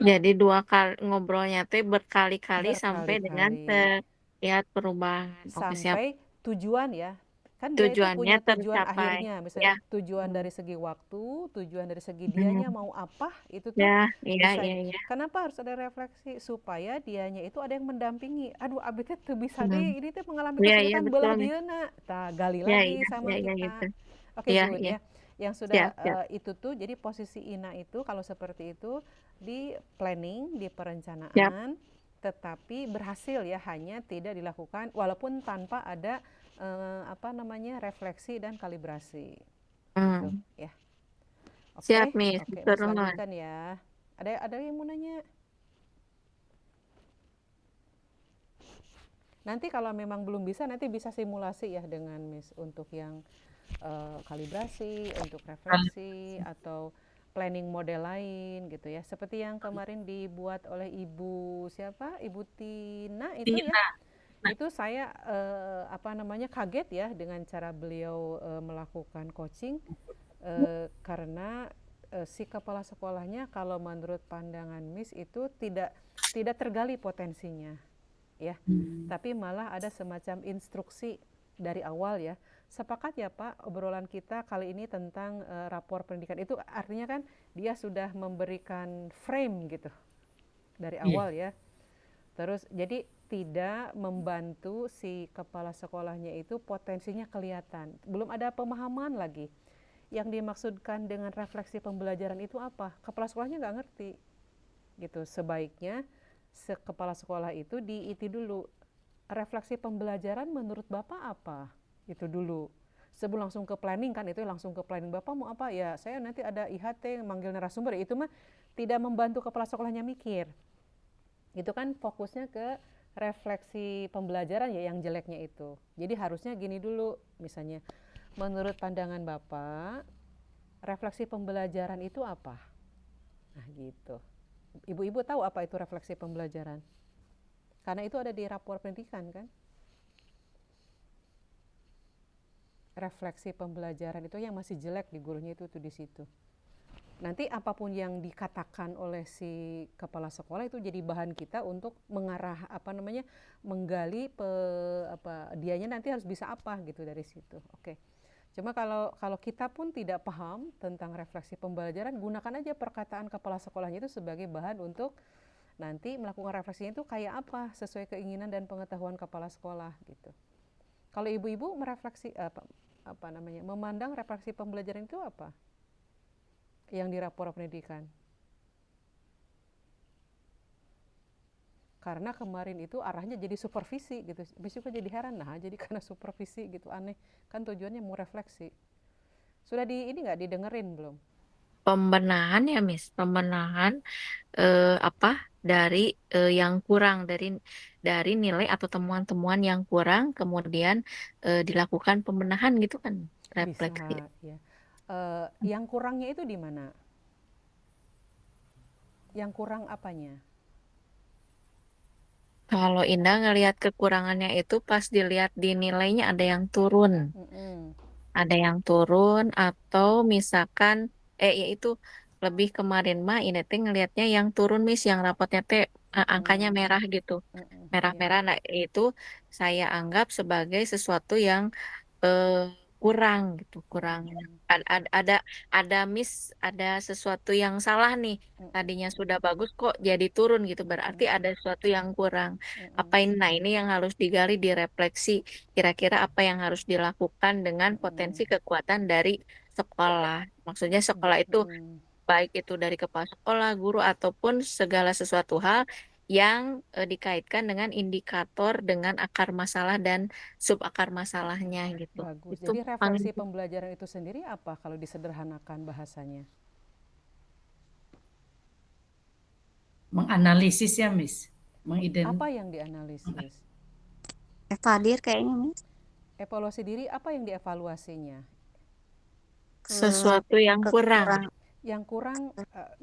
jadi 2 kali ngobrolnya tuh berkali-kali sampai dengan Berkali-kali terlihat perubahan. Oke, siap. sampai tujuan ya. Kan dia itu Tujuannya punya tujuan tercapai. akhirnya, Ya. misalnya tujuan Hmm. dari segi waktu, tujuan dari segi Hmm. dianya mau apa, itu tuh Ya, iya, bisa. iya, iya. Kenapa harus ada refleksi? Supaya dianya itu ada yang mendampingi. Aduh, abis itu bisa deh, Hmm. ini tuh mengalami Iya, iya, kesulitan betul belah nih. dieuna. Gali Iya, lagi iya, sama iya, iya, gitu. kita. Oke, Iya, good iya. ya. Yang Siap, sudah siap. itu tuh, jadi posisi Ina itu kalau seperti itu di planning, di Siap. perencanaan, tetapi berhasil ya, hanya tidak dilakukan walaupun tanpa ada refleksi dan kalibrasi gitu Hmm. ya. Siap, Oke, Miss. oke, Miss Turun. lanjutkan ya. Ada yang mau nanya? Nanti kalau memang belum bisa, nanti bisa simulasi ya dengan Miss untuk yang kalibrasi, untuk refleksi atau planning model lain gitu ya. Seperti yang kemarin dibuat oleh Ibu siapa? Ibu Tina itu ya. Tina. Itu saya kaget ya dengan cara beliau melakukan coaching karena si kepala sekolahnya kalau menurut pandangan Miss itu tidak tergali potensinya ya, tapi malah ada semacam instruksi dari awal ya. Sepakat ya Pak, obrolan kita kali ini tentang rapor pendidikan itu artinya kan dia sudah memberikan frame gitu dari awal ya. Terus jadi tidak membantu si kepala sekolahnya itu potensinya kelihatan. Belum ada pemahaman lagi. Yang dimaksudkan dengan refleksi pembelajaran itu apa? Kepala sekolahnya nggak ngerti. Gitu. Sebaiknya kepala sekolah itu diiti dulu. Refleksi pembelajaran menurut Bapak apa? Itu dulu. Sebelum langsung ke planning kan, itu langsung ke planning. Bapak mau apa? Ya saya nanti ada IHT manggil narasumber. Itu mah tidak membantu kepala sekolahnya mikir. Itu kan fokusnya ke refleksi pembelajaran ya yang jeleknya itu. Jadi harusnya gini dulu, misalnya menurut pandangan Bapak, refleksi pembelajaran itu apa? Nah gitu. Ibu-ibu tahu apa itu refleksi pembelajaran? Karena itu ada di rapor pendidikan kan? Refleksi pembelajaran itu yang masih jelek di gurunya itu tuh di situ. Nanti apapun yang dikatakan oleh si kepala sekolah itu jadi bahan kita untuk mengarah menggali dianya nanti harus bisa apa gitu dari situ. Oke. Cuma kalau kita pun tidak paham tentang refleksi pembelajaran, gunakan aja perkataan kepala sekolahnya itu sebagai bahan untuk nanti melakukan refleksinya itu kayak apa sesuai keinginan dan pengetahuan kepala sekolah gitu. Kalau ibu-ibu merefleksi memandang refleksi pembelajaran itu apa? Yang di rapor pendidikan. Karena kemarin itu arahnya jadi supervisi gitu. Besok jadi heran, nah jadi karena supervisi gitu aneh. Kan tujuannya mau refleksi. Sudah ini nggak didengerin belum? pembenahan ya, Miss. Pembenahan apa dari yang kurang dari nilai atau temuan-temuan yang kurang, kemudian dilakukan pembenahan gitu kan, refleksi. Bisa, ya. Yang kurangnya itu di mana? Yang kurang apanya? Kalau Indah ngelihat kekurangannya itu pas dilihat di nilainya ada yang turun. Mm-mm. Ada yang turun atau misalkan yaitu lebih kemarin mah ini teh ngelihatnya yang turun Miss, yang rapotnya teh angkanya Mm-mm. merah gitu. Mm-mm. Ya. Merah-merah, nah itu saya anggap sebagai sesuatu yang eh, kurang gitu, kurang. Mm-mm. Ada miss, ada sesuatu yang salah nih. Mm-mm. Tadinya sudah bagus kok jadi turun gitu. Berarti Mm-mm. ada sesuatu yang kurang. Mm-mm. Apa ini? Nah, ini yang harus digali, direfleksi. Kira-kira apa yang harus dilakukan dengan potensi Mm-mm. kekuatan dari sekolah. Maksudnya sekolah itu Mm-mm. baik itu dari kepala sekolah, guru, ataupun segala sesuatu hal yang dikaitkan dengan indikator dengan akar masalah dan subakar masalahnya gitu. Bagus. Itu Jadi refleksi pembelajaran itu sendiri apa kalau disederhanakan bahasanya? Menganalisis ya, Miss. Apa yang dianalisis? Evadir kayaknya Miss, Evaluasi diri, apa yang dievaluasinya? ke sesuatu yang kurang. kekurang Yang kurang,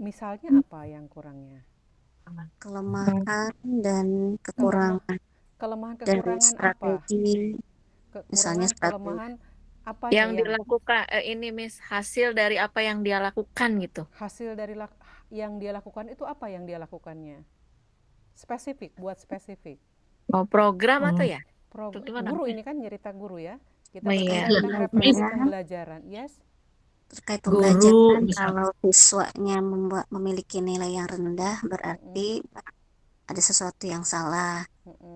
misalnya apa yang kurangnya? kelemahan dan Kelemah, kekurangan dari kelemahan-kekurangan apa? strategi, misalnya Kekurangan, strategi kelemahan apanya Yang yang dilakukan ini Miss, hasil dari apa yang dia lakukan gitu. hasil dari yang dia lakukan itu apa yang dia lakukannya? Spesifik, buat spesifik. Mau program atau Oh, ya? Atau gimana? Guru ini kan nyerita guru ya. Kita Oh berbicara iya. terkait tentang refleksi Miss, pembelajaran, pembelajaran. Yes? terkait guru pembelajaran misalnya. kalau siswanya memiliki nilai yang rendah berarti Mm-mm. ada sesuatu yang salah.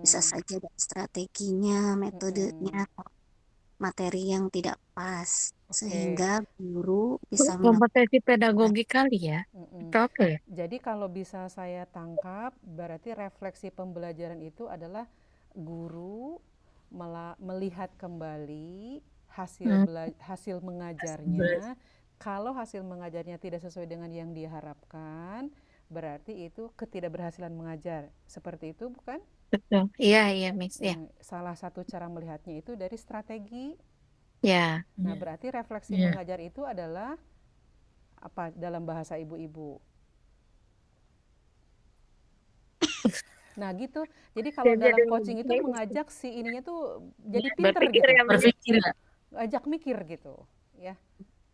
Bisa Mm-mm. saja dari strateginya, metodenya, Mm-mm. materi yang tidak pas, Oke. sehingga guru bisa melakukan. Kompetensi pedagogi kali ya? Mm-mm. Atau apa ya? Jadi kalau bisa saya tangkap, berarti refleksi pembelajaran itu adalah guru melihat kembali Hmm. hasil mengajarnya. Kalau hasil mengajarnya tidak sesuai dengan yang diharapkan, berarti itu ketidakberhasilan mengajar. Seperti itu, bukan? Betul. Iya, iya, Miss. Ya. Salah satu cara melihatnya itu dari strategi. Ya. Nah, Iya, berarti refleksi iya. mengajar itu adalah apa dalam bahasa ibu-ibu? Nah gitu. Jadi kalau dalam coaching itu mengajak si ininya tuh jadi pinter Berpikir gitu. ya, Miss. Berpikir ya. Ajak mikir gitu. Ya.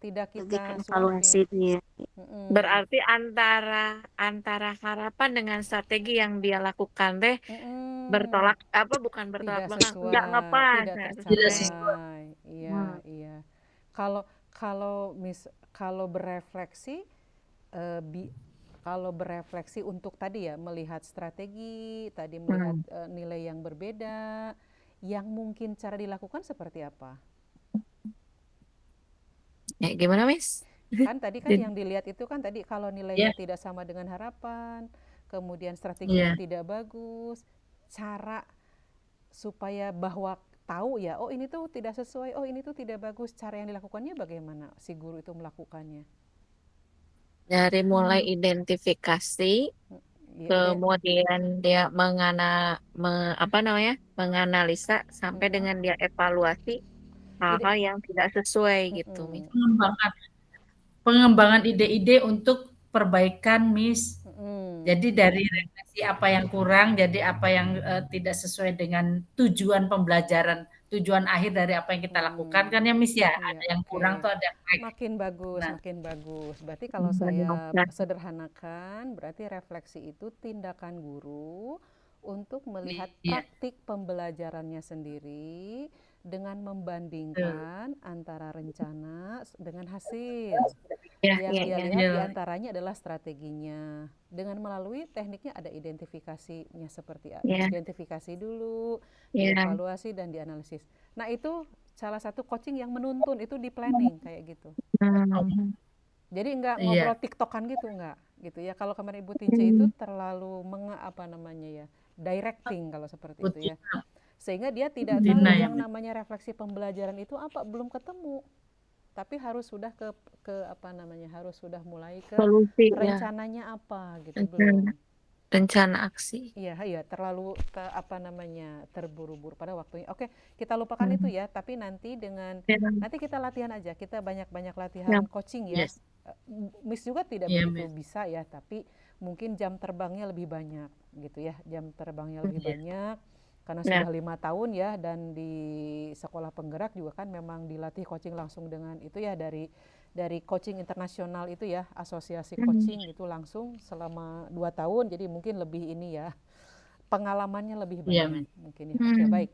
Tidak Lebih ke kita evaluasi suapin. dia. Mm-mm. Berarti antara antara harapan dengan strategi yang dia lakukan teh Mm-mm. bertolak apa bukan bertolak Tidak belakang, enggak sesuai, ngepas, tidak nggak Tidak sesuai. sesuai. tercapai. Hmm. Iya, iya. Kalau kalau kalau berefleksi eh, bi- kalau berefleksi untuk tadi ya melihat strategi, tadi melihat Hmm. nilai yang berbeda, yang mungkin cara dilakukan seperti apa? Ya, gimana, Miss? Kan tadi kan Jadi, yang dilihat itu kan tadi kalau Ya, nilainya tidak sama dengan harapan, kemudian strateginya iya. tidak bagus, cara supaya bahwa tahu ya, oh ini tuh tidak sesuai, oh ini tuh tidak bagus, cara yang dilakukannya bagaimana si guru itu melakukannya? dari mulai identifikasi, Ya, kemudian dia apa namanya, menganalisa sampai mm-mm, dengan dia evaluasi ide, hal-hal yang tidak sesuai gitu, Miss. mm-mm, Pengembangan pengembangan ide-ide untuk perbaikan, Miss. mm-mm, Jadi dari refleksi apa yang kurang, jadi apa yang tidak sesuai dengan tujuan pembelajaran, tujuan akhir dari apa yang kita lakukan kan mm. ya, Miss ya. Iya, Ada yang oke. kurang tuh ada yang baik. Makin bagus, Nah, makin bagus. Berarti kalau saya sederhanakan, berarti refleksi itu tindakan guru untuk melihat iya, praktik pembelajarannya sendiri dengan betul. membandingkan antara rencana dengan hasil. Ya, Yang ya, dia ya. lihat Iya, diantaranya adalah strateginya. Dengan melalui tekniknya ada identifikasinya seperti Ya, diidentifikasi dulu, ya. dievaluasi dan dianalisis. Nah itu salah satu coaching yang menuntun itu di planning kayak gitu. Hmm. Jadi nggak ngobrol iya. tiktokan gitu nggak gitu ya. Kalau kemarin Ibu Tince itu terlalu apa namanya ya directing kalau seperti itu ya. Betina, Sehingga dia tidak betina tahu ya, yang Miss. namanya refleksi pembelajaran itu apa belum ketemu. tapi harus sudah ke apa namanya, harus sudah mulai ke Solusi ya, rencananya apa gitu belum. rencana aksi. Iya, iya, terlalu apa namanya, terburu-buru pada waktunya. Oke, kita lupakan itu ya, tapi nanti nanti kita latihan aja, kita banyak-banyak latihan Ya, coaching ya. Yes. Miss juga tidak Iya, begitu Miss. bisa ya, tapi mungkin jam terbangnya lebih banyak gitu ya, jam terbangnya lebih Iya. banyak karena ya, sudah 5 tahun ya, dan di sekolah penggerak juga kan memang dilatih coaching langsung dengan itu ya, dari coaching internasional itu ya, asosiasi coaching itu langsung selama 2 tahun, jadi mungkin lebih ini ya, pengalamannya lebih Iya, banyak Miss. mungkin ya. Oke, baik.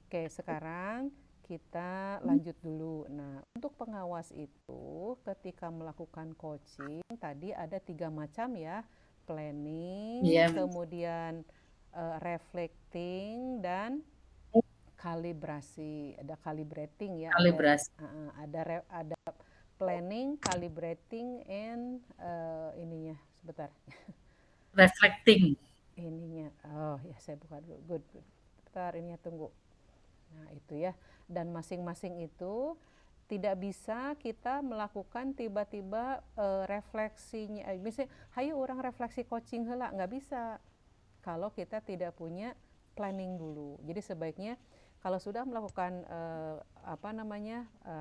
Oke, sekarang kita lanjut dulu. Nah, untuk pengawas itu ketika melakukan coaching tadi ada 3 macam ya, planning, Iya, Miss. kemudian reflecting, dan kalibrasi. Ada calibrating ya, Kalibrasi. ada planning, calibrating, and ininya sebentar. Reflecting. Ininya, oh ya saya buka dulu. Good. Bentar, ininya tunggu. Nah itu ya, dan masing-masing itu tidak bisa kita melakukan tiba-tiba refleksinya. Misalnya, hayu orang refleksi coaching heula, nggak bisa kalau kita tidak punya planning dulu. Jadi sebaiknya kalau sudah melakukan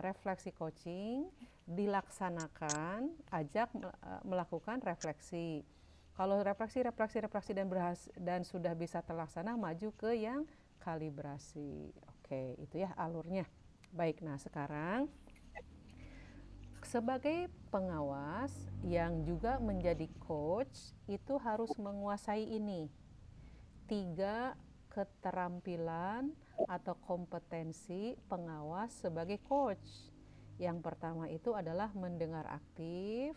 refleksi coaching, dilaksanakan, ajak melakukan refleksi. Kalau refleksi dan sudah bisa terlaksana, maju ke yang kalibrasi. Oke, itu ya alurnya. Baik, nah sekarang sebagai pengawas yang juga menjadi coach itu harus menguasai ini 3 keterampilan atau kompetensi pengawas sebagai coach. Yang pertama itu adalah mendengar aktif,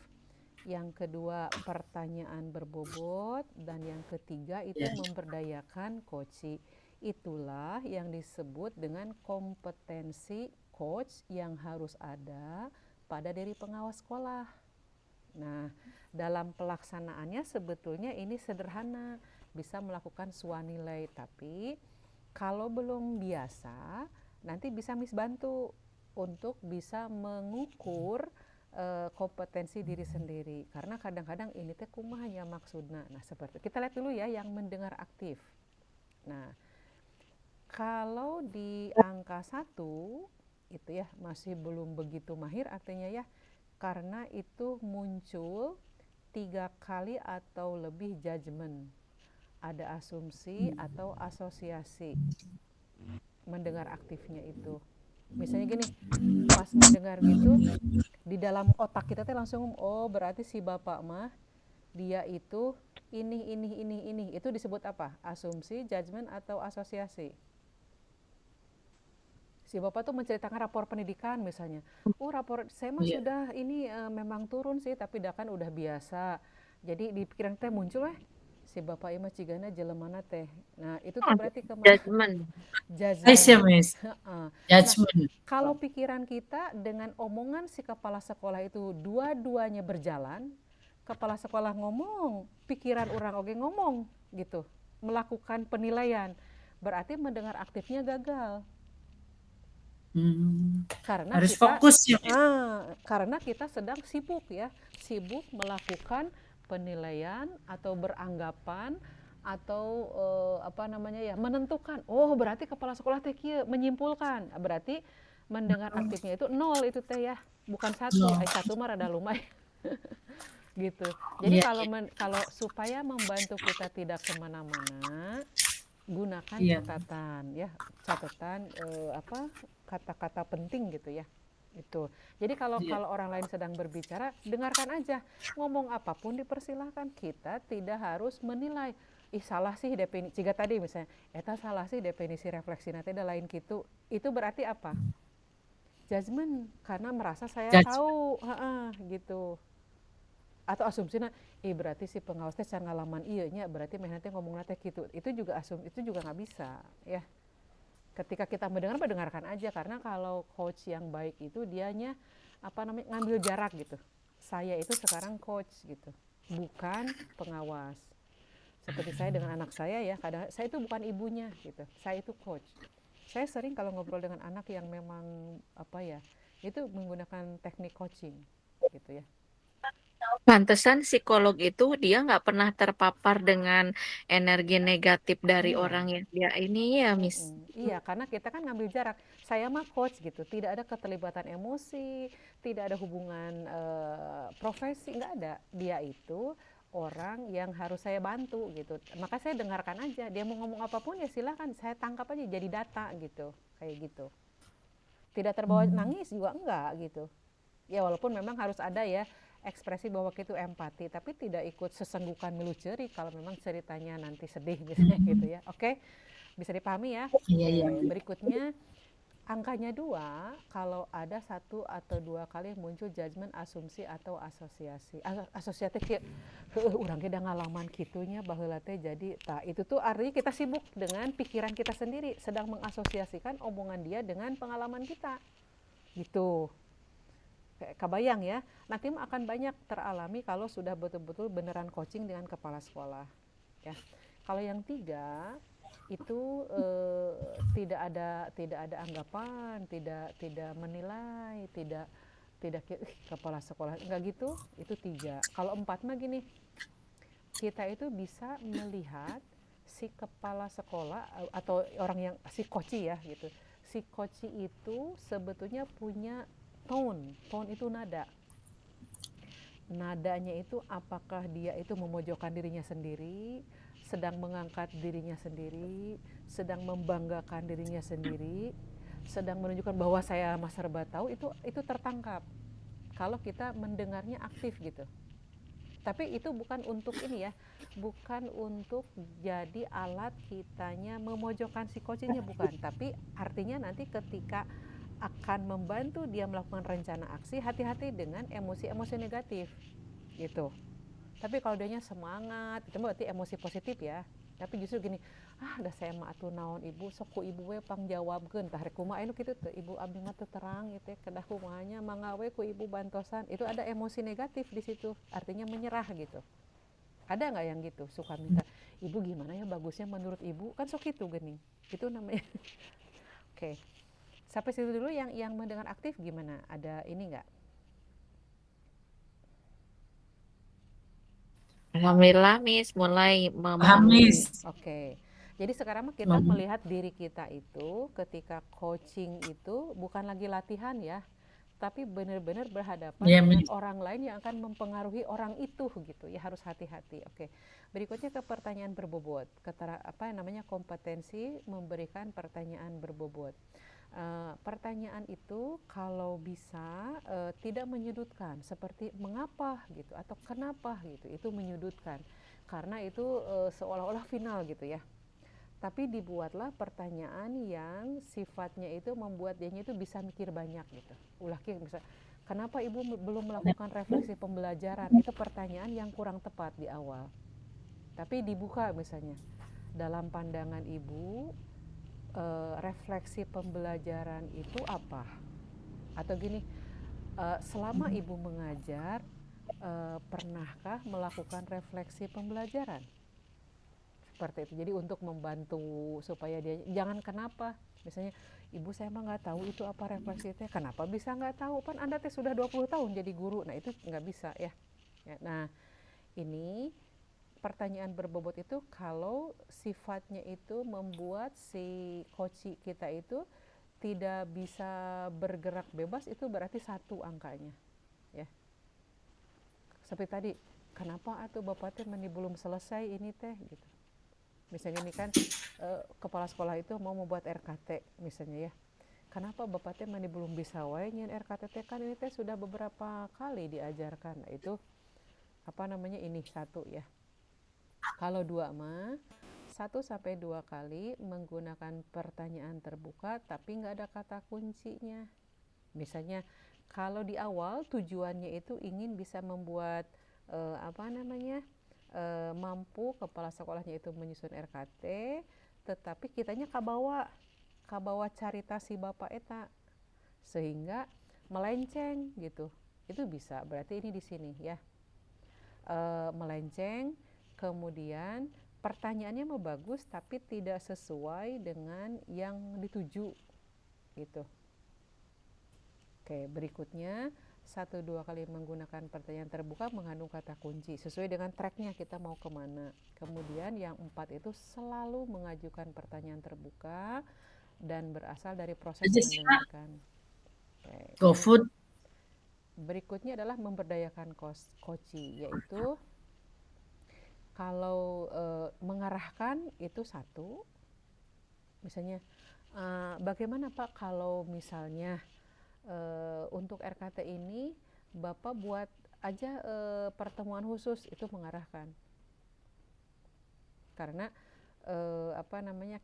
yang kedua pertanyaan berbobot, dan yang ketiga itu memberdayakan coach. Itulah yang disebut dengan kompetensi coach yang harus ada pada diri pengawas sekolah. Nah, dalam pelaksanaannya sebetulnya ini sederhana, bisa melakukan swanilai, tapi kalau belum biasa nanti bisa Miss bantu untuk bisa mengukur kompetensi diri sendiri, karena kadang-kadang ini teh kumahnya maksudna. Nah seperti kita lihat dulu ya yang mendengar aktif. Nah kalau di angka 1 itu ya masih belum begitu mahir artinya ya, karena itu muncul 3 kali atau lebih judgement, ada asumsi atau asosiasi mendengar aktifnya itu. Misalnya gini, pas mendengar gitu di dalam otak kita teh langsung, oh berarti si bapak mah dia itu ini itu disebut apa? Asumsi, judgement, atau asosiasi? Si bapak tuh menceritakan rapor pendidikan misalnya, rapor saya mah sudah ini memang turun sih, tapi dah kan udah biasa, jadi di pikiran teh muncul si bapak mah cigana jelemana teh. Nah itu tuh berarti Judgment. Judgment. Nah, kalau pikiran kita dengan omongan si kepala sekolah itu dua-duanya berjalan, kepala sekolah ngomong, pikiran orang oge ngomong gitu, melakukan penilaian, berarti mendengar aktifnya gagal. Karena harus kita fokus ya. Karena kita sedang sibuk melakukan penilaian atau beranggapan atau menentukan, berarti kepala sekolah teh kieu, menyimpulkan, berarti mendengar aktifnya itu 0 itu teh ya, bukan 1. 1 mah rada lumayan gitu. Jadi kalau supaya membantu kita tidak kemana-mana, gunakan catatan ya, kata-kata penting gitu ya. Itu. Jadi kalau orang lain sedang berbicara, dengarkan aja. Ngomong apapun dipersilahkan. Kita tidak harus menilai. Salah sih definisi. Jika tadi misalnya, eta salah sih definisi refleksi nanti ada lain gitu. Itu berarti apa? Judgment, karena merasa saya tahu, gitu. Atau asumsinya, berarti si pengawas teh ngalaman ieu nya, berarti meh nanti ngomongna teh gitu. Itu juga nggak bisa, ya. Ketika kita mendengarkan aja, karena kalau coach yang baik itu dianya ngambil jarak gitu. Saya itu sekarang coach gitu, bukan pengawas. Seperti saya dengan anak saya ya, kadang saya itu bukan ibunya gitu, saya itu coach. Saya sering kalau ngobrol dengan anak yang memang Itu menggunakan teknik coaching gitu ya. Pantesan psikolog itu dia nggak pernah terpapar dengan energi negatif dari Iya. orang yang dia ini ya, Miss. Iya, karena kita kan ngambil jarak. Saya mah coach gitu, tidak ada keterlibatan emosi, tidak ada hubungan profesi, nggak ada. Dia itu orang yang harus saya bantu gitu. Maka saya dengarkan aja. Dia mau ngomong apapun ya silakan, saya tangkap aja jadi data gitu, kayak gitu. Tidak terbawa nangis juga enggak gitu. Ya walaupun memang harus ada ya ekspresi bahwa itu empati, tapi tidak ikut sesenggukan milu ceri kalau memang ceritanya nanti sedih misalnya gitu ya. Oke, bisa dipahami ya. Iya, iya. Oke, berikutnya angkanya 2 kalau ada 1 atau 2 kali muncul judgement, asumsi atau asosiasi. Asosiatif kayak urang ge da ngalaman kitunya baheula teh jadi itu tuh artinya kita sibuk dengan pikiran kita sendiri, sedang mengasosiasikan omongan dia dengan pengalaman kita. Gitu. Kebayang ya, nanti akan banyak teralami kalau sudah betul-betul beneran coaching dengan kepala sekolah ya. Kalau yang 3 itu tidak ada anggapan, tidak menilai, tidak kepala sekolah enggak gitu. Itu 3. Kalau 4 mah gini, kita itu bisa melihat si kepala sekolah atau orang yang si koci ya gitu. Si koci itu sebetulnya punya tone itu nadanya itu apakah dia itu memojokkan dirinya sendiri, sedang mengangkat dirinya sendiri, sedang membanggakan dirinya sendiri, sedang menunjukkan bahwa saya mas serba tahu, itu tertangkap kalau kita mendengarnya aktif gitu. Tapi itu bukan untuk ini ya, bukan untuk jadi alat kitanya memojokkan si coachingnya, bukan. Tapi artinya nanti ketika akan membantu dia melakukan rencana aksi, hati-hati dengan emosi-emosi negatif gitu. Tapi kalau dianya semangat, itu berarti emosi positif ya. Tapi justru gini, dah saya mah atuh naon ibu, sok ku ibu we pangjawabkeun tah rek kumaha anu kitu teh ibu abdi mah teu terang gitu ya, kedah kumahanya mangga we ku ibu bantosan. Itu ada emosi negatif di situ, artinya menyerah gitu. Ada nggak yang gitu suka minta, ibu gimana ya bagusnya menurut ibu, kan sok itu gening. Itu namanya. Oke. Sampai situ dulu yang mendengar aktif gimana? Ada ini nggak? Alhamdulillah, Miss, mulai Paham, memahami. Miss. Oke. Jadi sekarang kita melihat diri kita itu ketika coaching itu bukan lagi latihan ya, tapi benar-benar berhadapan Iya, dengan Miss. orang lain yang akan mempengaruhi orang itu gitu ya, harus hati-hati. Oke. Berikutnya ke pertanyaan berbobot. Kompetensi memberikan pertanyaan berbobot. Pertanyaan itu kalau bisa tidak menyudutkan seperti mengapa gitu atau kenapa gitu, itu menyudutkan karena itu seolah-olah final gitu ya. Tapi dibuatlah pertanyaan yang sifatnya itu membuat dianya itu bisa mikir banyak gitu. Ulah bisa, kenapa ibu belum melakukan refleksi pembelajaran? Itu pertanyaan yang kurang tepat di awal. Tapi dibuka misalnya, dalam pandangan ibu refleksi pembelajaran itu apa? Atau gini, selama ibu mengajar, pernahkah melakukan refleksi pembelajaran? Seperti itu. Jadi untuk membantu supaya dia jangan kenapa, misalnya ibu saya mah nggak tahu itu apa refleksi itu, kenapa bisa nggak tahu, kan anda teh sudah 20 tahun jadi guru. Nah itu nggak bisa ya. Nah ini pertanyaan berbobot itu kalau sifatnya itu membuat si coach kita itu tidak bisa bergerak bebas, itu berarti 1 angkanya ya. Seperti tadi, kenapa atuh bapak teh meni belum selesai ini teh gitu. Misalnya ini kan kepala sekolah itu mau membuat RKT misalnya ya, kenapa bapak teh meni belum bisa wae nyen RKT teh, kan ini teh sudah beberapa kali diajarkan. Nah, itu ini 1 ya. Kalau 2 mah 1-2 kali menggunakan pertanyaan terbuka tapi nggak ada kata kuncinya. Misalnya kalau di awal tujuannya itu ingin bisa membuat mampu kepala sekolahnya itu menyusun RKT, tetapi kitanya kabawa carita si bapak eta sehingga melenceng gitu. Itu bisa, berarti ini di sini ya. Melenceng, kemudian pertanyaannya mau bagus tapi tidak sesuai dengan yang dituju gitu. Oke, berikutnya 1-2 kali menggunakan pertanyaan terbuka mengandung kata kunci sesuai dengan tracknya kita mau kemana. Kemudian yang 4 itu selalu mengajukan pertanyaan terbuka dan berasal dari proses mendengarkan. Oke. GoFood. Berikutnya adalah memberdayakan koci, yaitu kalau mengarahkan itu 1. Misalnya bagaimana Pak kalau misalnya untuk RKT ini Bapak buat aja pertemuan khusus, itu mengarahkan. Karena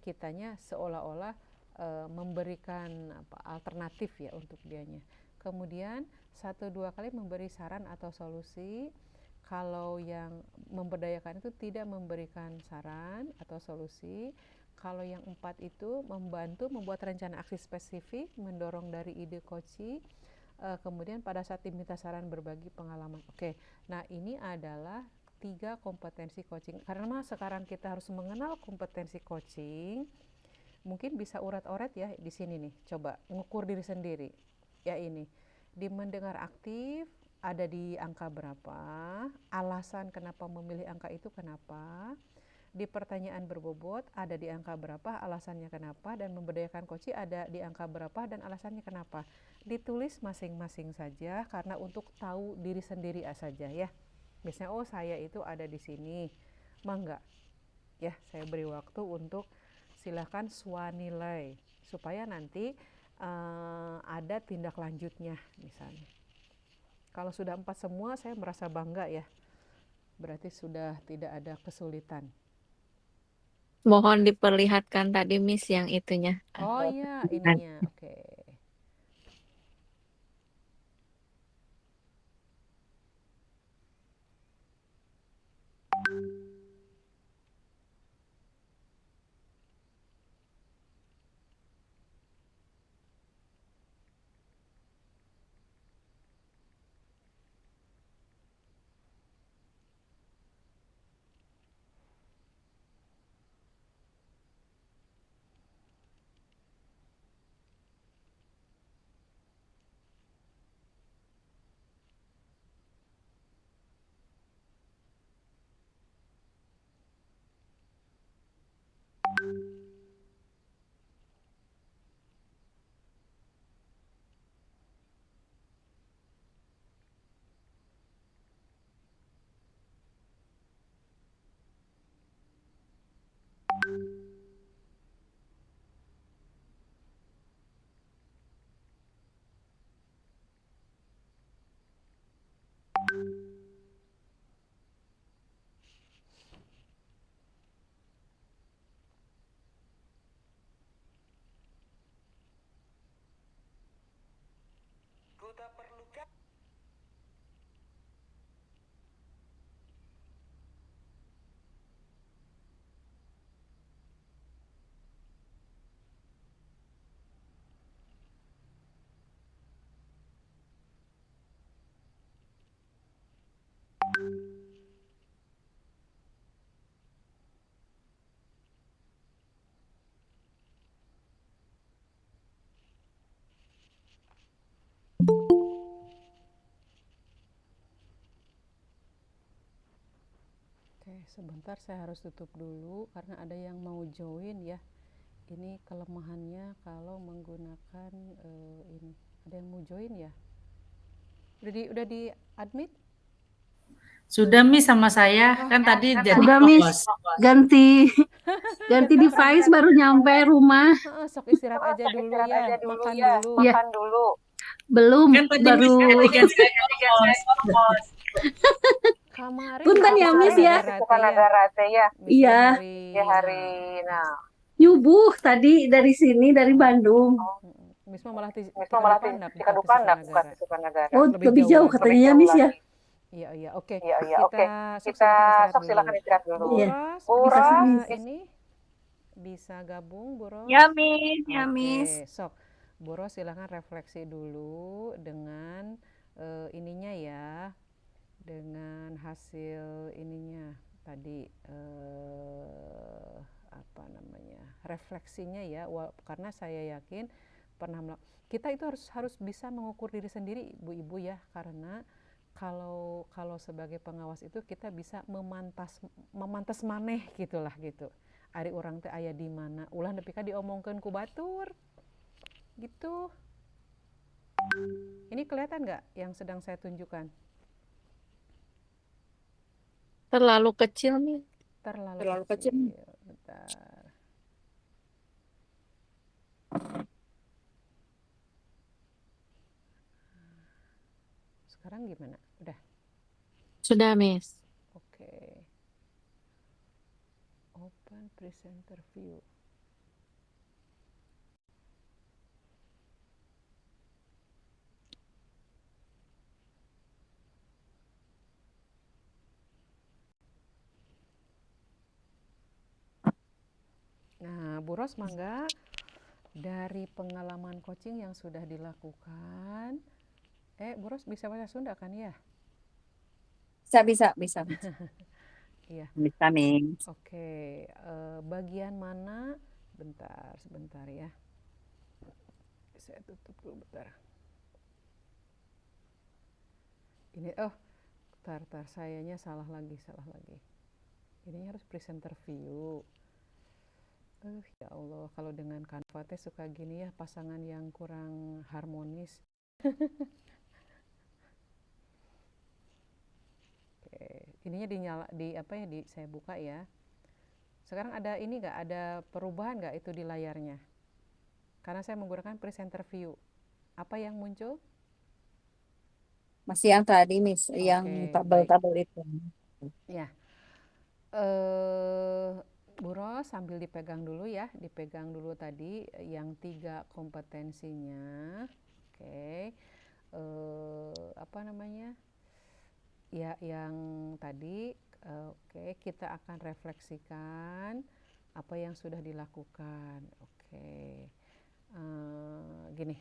kitanya seolah-olah memberikan alternatif ya untuk dianya. Kemudian 1-2 kali memberi saran atau solusi. Kalau yang memberdayakan itu tidak memberikan saran atau solusi. Kalau yang 4 itu membantu membuat rencana aksi spesifik, mendorong dari ide coaching, kemudian pada saat diminta saran berbagi pengalaman. Oke, nah ini adalah 3 kompetensi coaching. Karena sekarang kita harus mengenal kompetensi coaching, mungkin bisa urat-urat ya di sini nih. Coba ngukur diri sendiri. Ya ini, di mendengar aktif ada di angka berapa, alasan kenapa memilih angka itu kenapa, di pertanyaan berbobot ada di angka berapa, alasannya kenapa, dan memberdayakan coaching ada di angka berapa dan alasannya kenapa. Ditulis masing-masing saja karena untuk tahu diri sendiri saja ya. Misalnya saya itu ada di sini, enggak ya, saya beri waktu untuk silahkan swanilai supaya nanti ada tindak lanjutnya misalnya. Kalau sudah 4 semua saya merasa bangga ya, berarti sudah tidak ada kesulitan. Mohon diperlihatkan tadi Miss yang itunya. Oh iya, ininya. Oke. Oke, sebentar saya harus tutup dulu karena ada yang mau join ya. Ini kelemahannya kalau menggunakan ini. Ada yang mau join ya? Udah di admit? Sudah Miss sama saya, kan tadi jadi Sudah Miss, ganti device baru nyampe rumah. Sok istirahat aja dulu ya, makan dulu. Belum, kan tadi baru Miss Kemarin Punten ya Miss ya. Iya. hari Nyubuh tadi dari sini, dari Bandung. Miss malah di Kadupandak bukan di Sukanagara. Oh, lebih jauh katanya ya Miss ya. Iya, oke. Kita silakan istirahat dulu. Iya. Buros, ini bisa gabung Buros? Ya Miss, Oke, sok. Buros silakan refleksi dulu dengan ininya ya. Dengan hasil ininya tadi refleksinya ya, karena saya yakin kita itu harus bisa mengukur diri sendiri ibu-ibu ya, karena kalau sebagai pengawas itu kita bisa memantas maneh gitulah gitu. Ari orang teh aya di mana ulah nepi ka diomongkeun ku batur gitu. Ini kelihatan nggak yang sedang saya tunjukkan? Terlalu kecil nih. Terlalu kecil. Bentar. Sekarang gimana? Udah. Sudah, Miss. Oke. Open presenter view. Nah, Bu Ros, mangga dari pengalaman coaching yang sudah dilakukan. Bu Ros bisa bahasa Sunda kan ya? Bisa. Iya. Bisa, Mings. Oke, bagian mana? Sebentar ya. Saya tutup dulu bentar. Ini, tar, sayanya salah lagi. Ini harus presenter view. Ya Allah, kalau dengan Canva teh suka gini ya, pasangan yang kurang harmonis. Oke, ininya saya buka ya. Sekarang ada ini nggak, ada perubahan nggak itu di layarnya? Karena saya menggunakan presenter view. Apa yang muncul? Masih yang tadi, Miss, yang Oke, tabel-tabel itu. Ya. Bu Ros sambil dipegang dulu ya, dipegang dulu tadi yang 3 kompetensinya. Oke. Apa namanya? Ya, yang tadi. Oke, kita akan refleksikan apa yang sudah dilakukan. Oke. Gini.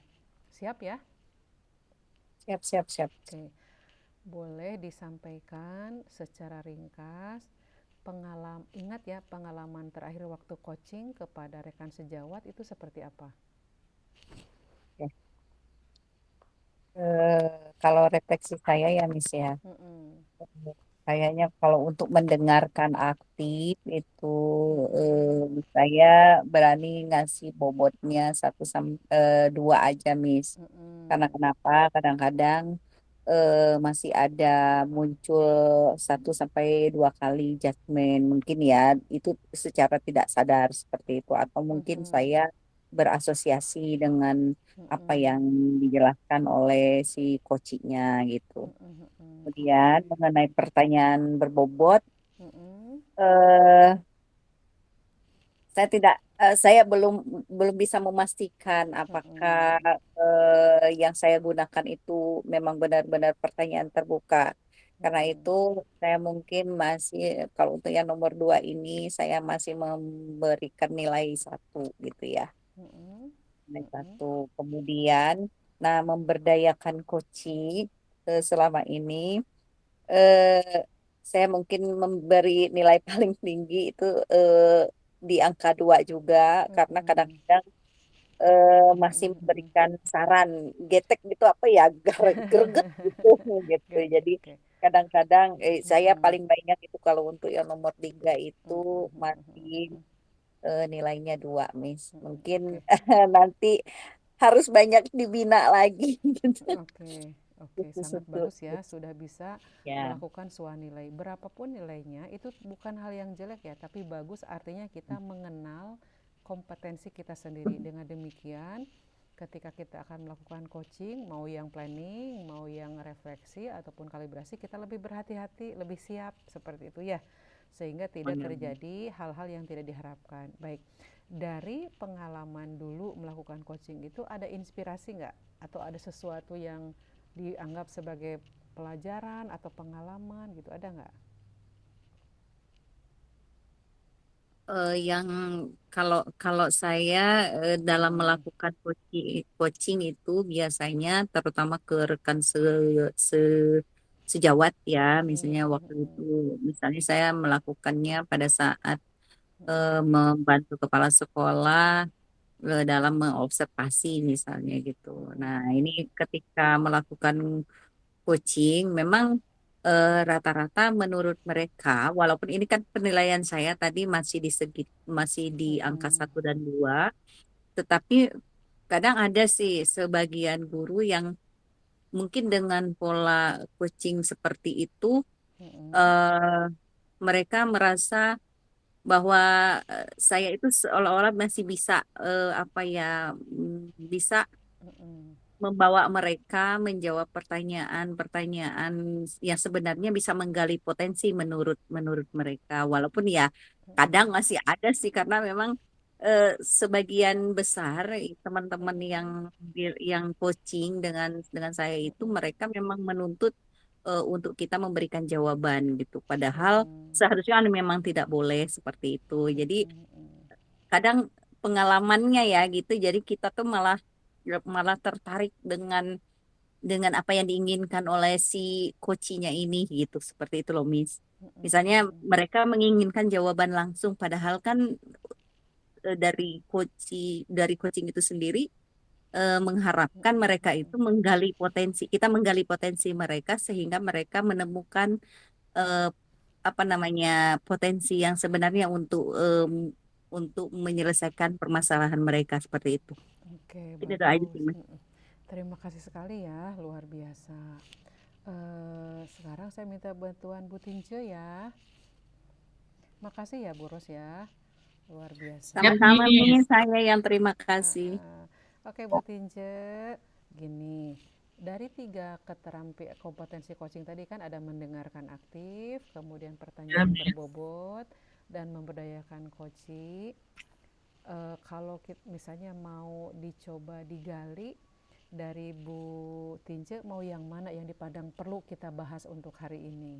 Siap ya? Siap. Oke. Boleh disampaikan secara ringkas ingat ya, pengalaman terakhir waktu coaching kepada rekan sejawat itu seperti apa? Ya. Kalau refleksi saya ya, Miss ya. Kayaknya kalau untuk mendengarkan aktif itu saya berani ngasih bobotnya 1 sampai 2 aja, Miss. Karena kenapa? Kadang-kadang masih ada muncul 1 sampai 2 kali judgement mungkin ya, itu secara tidak sadar seperti itu, atau mungkin saya berasosiasi dengan apa yang dijelaskan oleh si coachingnya gitu. Kemudian mengenai pertanyaan berbobot, eh, saya belum bisa memastikan apakah yang saya gunakan itu memang benar-benar pertanyaan terbuka. Karena itu saya mungkin masih, kalau untuk yang nomor 2 ini saya masih memberikan nilai 1 gitu ya. Nilai 1. Kemudian, nah, memberdayakan coaching selama ini, eh, saya mungkin memberi nilai paling tinggi itu di angka 2 juga, karena kadang-kadang masih memberikan saran getek gitu, apa ya, greget gitu gitu. Jadi kadang-kadang saya paling banyak itu kalau untuk yang nomor 3 itu masih nilainya 2, Miss. Mungkin nanti harus banyak dibina lagi gitu. Oke, Itu sangat satu. bagus ya, sudah bisa Ya. melakukan sebuah nilai. Berapapun nilainya, itu bukan hal yang jelek ya, tapi bagus artinya kita mengenal kompetensi kita sendiri. Dengan demikian, ketika kita akan melakukan coaching, mau yang planning, mau yang refleksi, ataupun kalibrasi, kita lebih berhati-hati, lebih siap, seperti itu ya. Sehingga tidak terjadi hal-hal yang tidak diharapkan. Baik, dari pengalaman dulu melakukan coaching itu ada inspirasi nggak? Atau ada sesuatu yang dianggap sebagai pelajaran atau pengalaman gitu, ada nggak? Yang kalau saya dalam melakukan coaching itu biasanya terutama ke rekan se- sejawat ya, misalnya waktu itu, misalnya saya melakukannya pada saat membantu kepala sekolah dalam mengobservasi misalnya gitu. Nah, ini ketika melakukan coaching memang rata-rata menurut mereka, walaupun ini kan penilaian saya tadi masih di angka Mm-mm. 1 dan 2, tetapi kadang ada sih sebagian guru yang mungkin dengan pola coaching seperti itu Mm-mm. eh, mereka merasa bahwa saya itu seolah-olah masih bisa apa ya bisa Mm-mm. membawa mereka menjawab pertanyaan-pertanyaan yang sebenarnya bisa menggali potensi menurut menurut mereka. Walaupun ya kadang masih ada sih karena memang sebagian besar teman-teman yang yang coaching dengan saya itu Mm-mm. mereka memang menuntut untuk kita memberikan jawaban gitu. Padahal Mm-mm. seharusnya memang tidak boleh seperti itu. Jadi Mm-mm. kadang pengalamannya ya gitu. Jadi kita tuh malah malah tertarik dengan apa yang diinginkan oleh si coachnya ini gitu. Seperti itu loh, Miss. Misalnya Mm-mm. mereka menginginkan jawaban langsung, padahal kan dari coaching itu sendiri mengharapkan mereka itu kita menggali potensi mereka sehingga mereka menemukan eh, apa namanya potensi yang sebenarnya untuk menyelesaikan permasalahan mereka seperti itu. Oke, Itu aja bagus. sih, Mas. Mm-mm. Terima kasih sekali ya, luar biasa. Sekarang saya minta bantuan Bu Tince ya. Makasih ya Bu Ros ya, luar biasa. Siap, Sama-sama, Miss. Miss. Saya yang terima kasih. Uh-uh. Oke Bu Tince, gini. Dari 3 kompetensi coaching tadi kan ada mendengarkan aktif, kemudian Ya, pertanyaan Miss. berbobot, dan memberdayakan coaching. Kalau misalnya mau dicoba digali dari Bu Tince, mau yang mana yang di Padang perlu kita bahas untuk hari ini?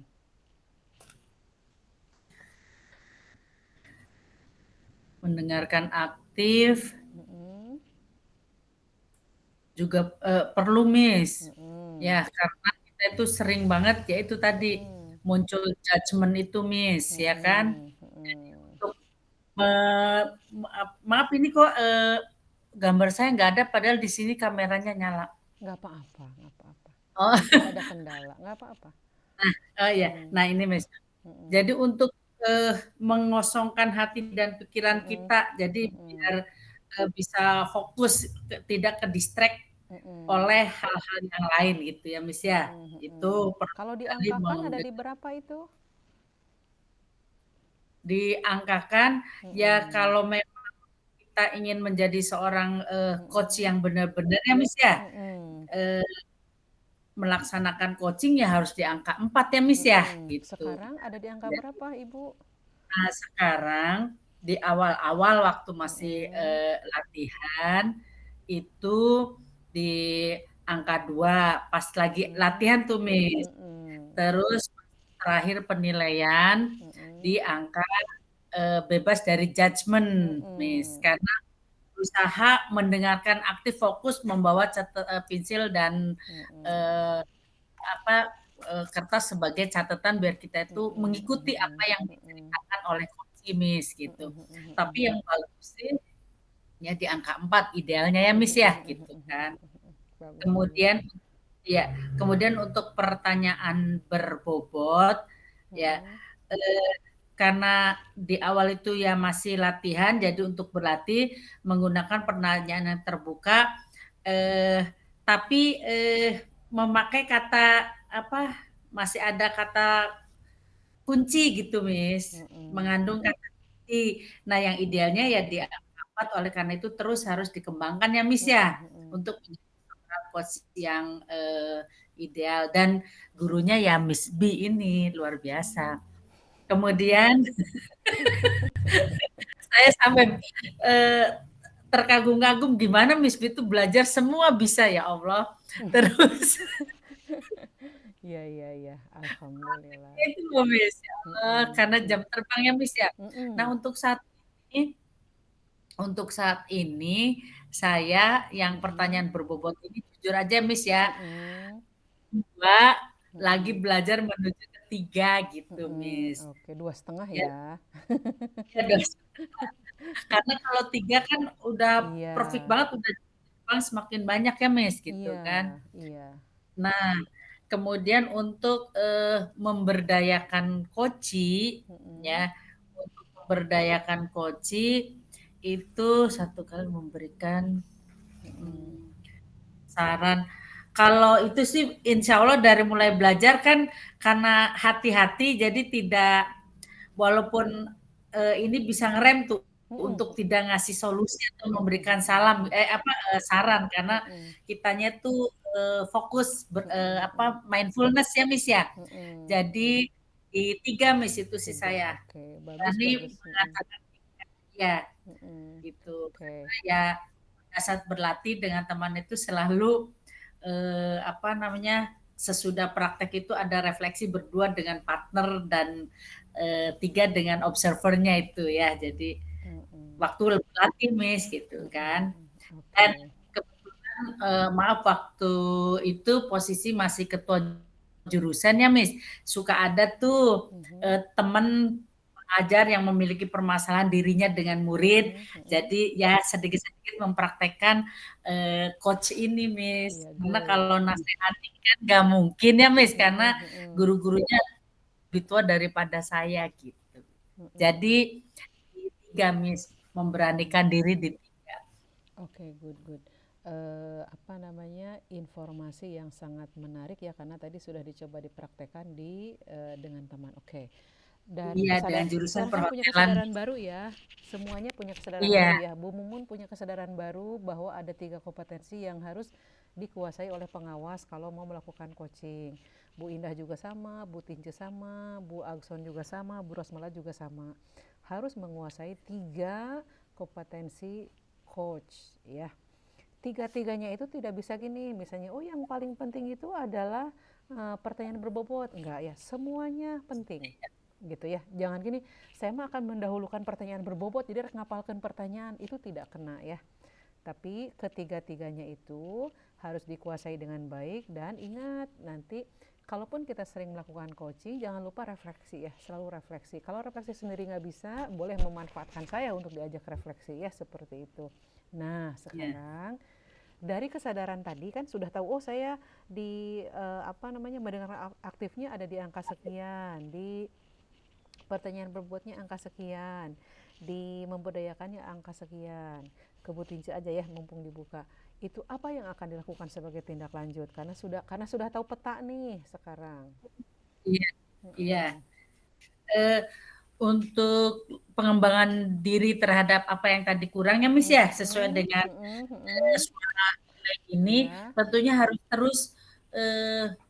Mendengarkan aktif Mm-mm. juga perlu, Miss. Mm-mm. Ya, karena kita itu sering banget ya itu tadi Mm-mm. muncul judgement itu, Miss, ya kan? Mm-mm. Mm-mm. Untuk maaf ini kok gambar saya nggak ada padahal di sini kameranya nyala. Nggak apa-apa, nggak apa-apa. Oh, Mungkin ada kendala, nggak apa-apa. oh ya. Mm. Nah, ini, Miss. Mm-mm. Jadi untuk mengosongkan hati dan pikiran Mm-mm. kita, jadi Mm-mm. biar bisa fokus, tidak ke distract Mm-mm. oleh hal-hal yang lain gitu ya, Miss ya. Mm-mm. Mm-mm. Itu perlu Kalau sekali diangkakan ada di berapa itu? diangkakan ya Mm-mm. kalau memang kita ingin menjadi seorang coach Mm-mm. yang benar-benar ya, Miss ya. Mm-mm. Melaksanakan coaching ya harus di angka 4 ya, Miss ya, Mm-mm. gitu. Sekarang ada di angka berapa, Ibu? Nah, sekarang di awal-awal waktu masih Mm-mm. latihan itu di angka 2 pas lagi Mm-mm. latihan tuh, Miss. Mm-mm. Terus terakhir penilaian di Mm-mm. angka bebas dari judgement, Miss. Mm-mm. Karena berusaha mendengarkan aktif fokus membawa pensil dan Mm-mm. apa kertas sebagai catatan biar kita itu Mm-mm. mengikuti apa yang Mm-mm. diceritakan oleh coach Miss gitu. Mm-mm. Tapi yang bagus sih ya di angka 4 idealnya ya, Miss ya, gitu kan. Bagus, bagus. Kemudian ya, kemudian untuk pertanyaan berbobot ya karena di awal itu ya masih latihan, jadi untuk berlatih menggunakan pertanyaan yang terbuka, tapi memakai kata apa? Masih ada kata kunci gitu, Miss. Mengandung kata kunci. Nah, yang idealnya ya diangkat oleh karena itu terus harus dikembangkan ya, Miss ya, untuk menjadi coach yang ideal dan gurunya ya Miss B ini luar biasa. Kemudian saya sampai terkagum-kagum gimana Miss B itu belajar semua bisa ya Allah. Terus Iya, iya, iya. Alhamdulillah. itu loh Miss ya Allah, karena jam terbangnya Miss ya. Nah untuk saat ini saya yang pertanyaan berbobot ini jujur aja Miss ya, 2 lagi belajar menuju ke 3 gitu Miss. Oke, 2,5 Ya, ya. ya Karena kalau 3 kan udah perfect Iya, banget, udah semakin banyak ya, Miss, gitu iya, kan. iya. Nah, kemudian untuk, memberdayakan koci, Mm-mm, ya, untuk memberdayakan koci, itu satu kali memberikan, mm-mm, mmm, saran. Kalau itu sih insya Allah dari mulai belajar kan karena hati-hati jadi tidak walaupun, ini bisa ngerem tuh mm-mm, untuk tidak ngasih solusi atau memberikan saran karena mm-mm, kitanya tuh, fokus mm-mm, mindfulness ya, Miss, ya. mm-mm. Jadi di 3 Miss itu sih 3, saya, oke. Bagus, berani bagus. Mm-mm, mengatakan iya mm-mm. gitu. Oke. Karena ya pada saat berlatih dengan teman itu selalu, sesudah praktek itu ada refleksi berdua dengan partner dan, 3 dengan observernya itu ya. Jadi Mm-mm, waktu berlatih Miss gitu mm-mm, kan. mm-mm. Dan Oke. kebetulan, maaf waktu itu posisi masih ketua jurusan ya Miss, suka ada tuh, Mhm, temen pengajar yang memiliki permasalahan dirinya dengan murid, mhm, mhm. jadi ya sedikit-sedikit mempraktekkan, coach ini Miss. Iya, Karena good. kalau nasehatin kan nggak mungkin ya Miss, Mhm, karena mhm, guru-gurunya lebih tua daripada saya gitu. mhm. Jadi di 3 Miss, memberanikan diri di 3. Oke, good, good. Apa namanya, informasi yang sangat menarik ya, karena tadi sudah dicoba dipraktekkan dengan teman. Oke. Dan Iya, dengan jurusan sekarang kan punya perhotelan. kesadaran baru ya. Semuanya punya kesadaran Iya, baru ya. Bu Mumun punya kesadaran baru bahwa ada 3 kompetensi yang harus dikuasai oleh pengawas kalau mau melakukan coaching. Bu Indah juga sama, Bu Tince sama, Bu Agson juga sama, Bu Rosmala juga sama. Harus menguasai 3 kompetensi coach ya. Tiga-tiganya itu tidak bisa gini, misalnya, oh yang paling penting itu adalah pertanyaan berbobot. Enggak ya, semuanya penting gitu ya. Jangan gini, saya mah akan mendahulukan pertanyaan berbobot jadi harus ngapalkan pertanyaan, itu tidak kena ya. Tapi ketiga-tiganya itu harus dikuasai dengan baik. Dan ingat, nanti kalaupun kita sering melakukan coaching, jangan lupa refleksi ya, selalu refleksi. Kalau refleksi sendiri nggak bisa, boleh memanfaatkan saya untuk diajak refleksi ya, seperti itu. Nah, iya, sekarang dari kesadaran tadi kan sudah tahu, oh saya di apa namanya, mendengar aktifnya ada di angka sekian, di pertanyaan berbobotnya angka sekian, di memberdayakannya angka sekian. Kebutin aja ya, mumpung dibuka. Itu apa yang akan dilakukan sebagai tindak lanjut? Karena sudah tahu peta nih sekarang. iya, iya. Mm-mm. Eh, untuk pengembangan diri terhadap apa yang tadi kurangnya, Miss, ya, sesuai Mm-mm. dengan, Mm-mm. Mm-mm. suara nilai ini, Ya. tentunya harus terus,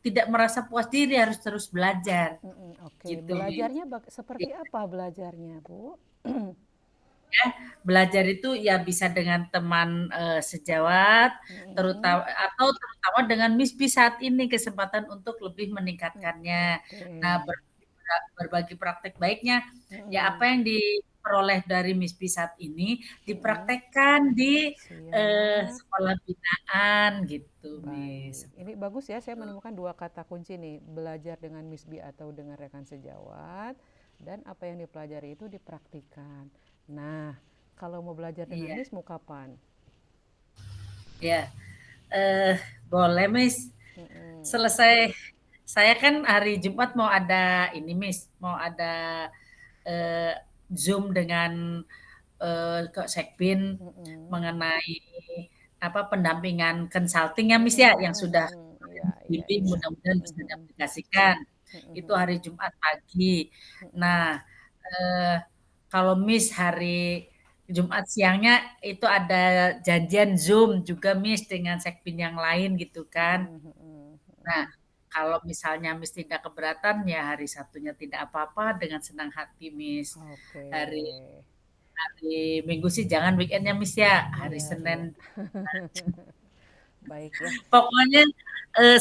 tidak merasa puas diri, harus terus belajar, Mm-mm. Oke, gitu, Miss. belajarnya seperti apa belajarnya, Bu? Ya, belajar itu ya bisa dengan teman, sejawat, Mm-mm. terutama dengan MISBI saat ini kesempatan untuk lebih meningkatkannya. Oke. Nah, berbagi praktek baiknya, ya apa Mm-mm. yang diperoleh dari MISBI saat ini Mm-mm. dipraktekkan di, Siap. sekolah binaan gitu, Miss. Baik, ini bagus ya, saya menemukan 2 kata kunci nih, belajar dengan misbi atau dengan rekan sejawat, dan apa yang dipelajari itu dipraktikkan. Nah, kalau mau belajar dengan Iya, Miss mau kapan? ya, eh, boleh, Miss. Mm-mm. Selesai saya kan hari Jumat mau ada ini, Miss, mau ada, eee, Zoom dengan, Kak Sekbin Mm-mm. mengenai pendampingan consulting ya, Miss, Mm-mm, ya, yang mm-mm, sudah mm-mm. Iya, iya, bimbing iya. mudah-mudahan bisa Mm-mm, diaplikasikan. Itu mm-mm, hari Jumat pagi. mm-mm. Nah, eee, kalau Miss hari Jumat siangnya itu ada janjian Zoom juga, Miss, dengan Sekbin yang lain gitu kan. Mm-mm, mm-mm, Nah, mm-mm. kalau misalnya Miss tidak keberatan, ya hari Sabtunya tidak apa-apa, dengan senang hati, Miss. Oke. Hari hari Minggu sih jangan weekend ya, Miss, ya. Hari Iya, iya. Senin. Baik ya. Pokoknya,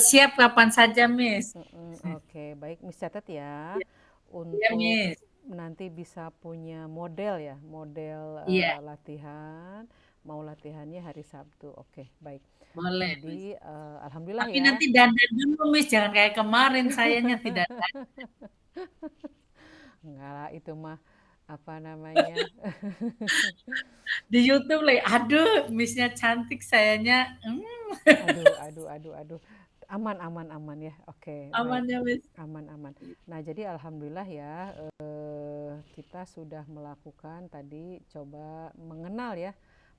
siap kapan saja, Miss. Oke, baik, Miss catat ya, Iya, untuk Miss. nanti bisa punya model ya, model Iya, latihan, mau latihannya hari Sabtu. Oke, baik. boleh, Miss. Jadi alhamdulillah Tapi ya. nanti dandan dulu, Miss, jangan kayak kemarin sayanya tidak dandan. Enggak lah, itu mah apa namanya? Di YouTube lagi, aduh, Miss-nya cantik, sayanya Aduh. Aman ya. Oke, baik. aman ya, Miss. Aman. Nah, jadi alhamdulillah ya, kita sudah melakukan tadi coba mengenal ya,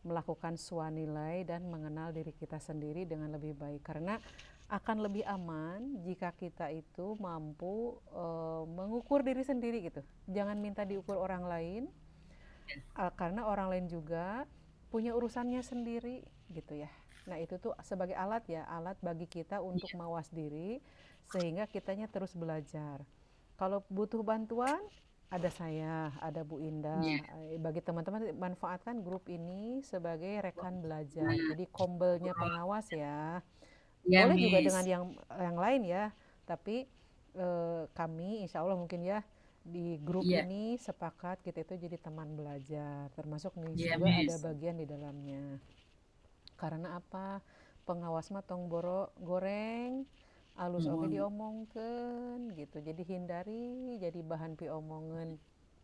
melakukan swanilai dan mengenal diri kita sendiri dengan lebih baik. Karena akan lebih aman jika kita itu mampu mengukur diri sendiri gitu. Jangan minta diukur orang lain, karena orang lain juga punya urusannya sendiri gitu ya. Nah itu tuh sebagai alat ya, alat bagi kita untuk mawas diri sehingga kitanya terus belajar. Kalau butuh bantuan, ada saya, ada Bu Indah. Bagi teman-teman manfaatkan grup ini sebagai rekan belajar. Jadi kombelnya pengawas ya. Ya, Boleh juga Miss. dengan yang lain ya, tapi kami insya Allah mungkin ya di grup Iya, ini sepakat kita itu jadi teman belajar, termasuk Miss iya, juga ada Miss. bagian di dalamnya. Karena apa? Pengawas mah tong goreng, alus oge diomongkeun gitu. Jadi hindari jadi bahan pi omongan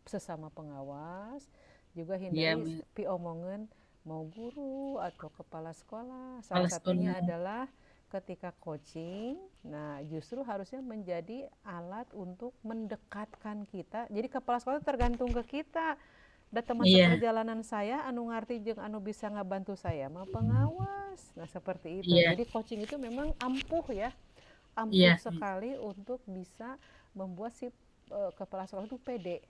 sesama pengawas, juga Iya, hindari Miss. pi omongan mau guru atau kepala sekolah. Salah Kepala satunya sekolah. adalah ketika coaching, nah justru harusnya menjadi alat untuk mendekatkan kita. Jadi kepala sekolah tergantung ke kita. Da teman Iya, seperjalanan saya anu ngarti jeung anu bisa ngabantu saya mah pengawas. Nah seperti itu. iya, Jadi coaching itu memang ampuh ya, ampuh iya, sekali untuk bisa membuat si kepala sekolah itu pede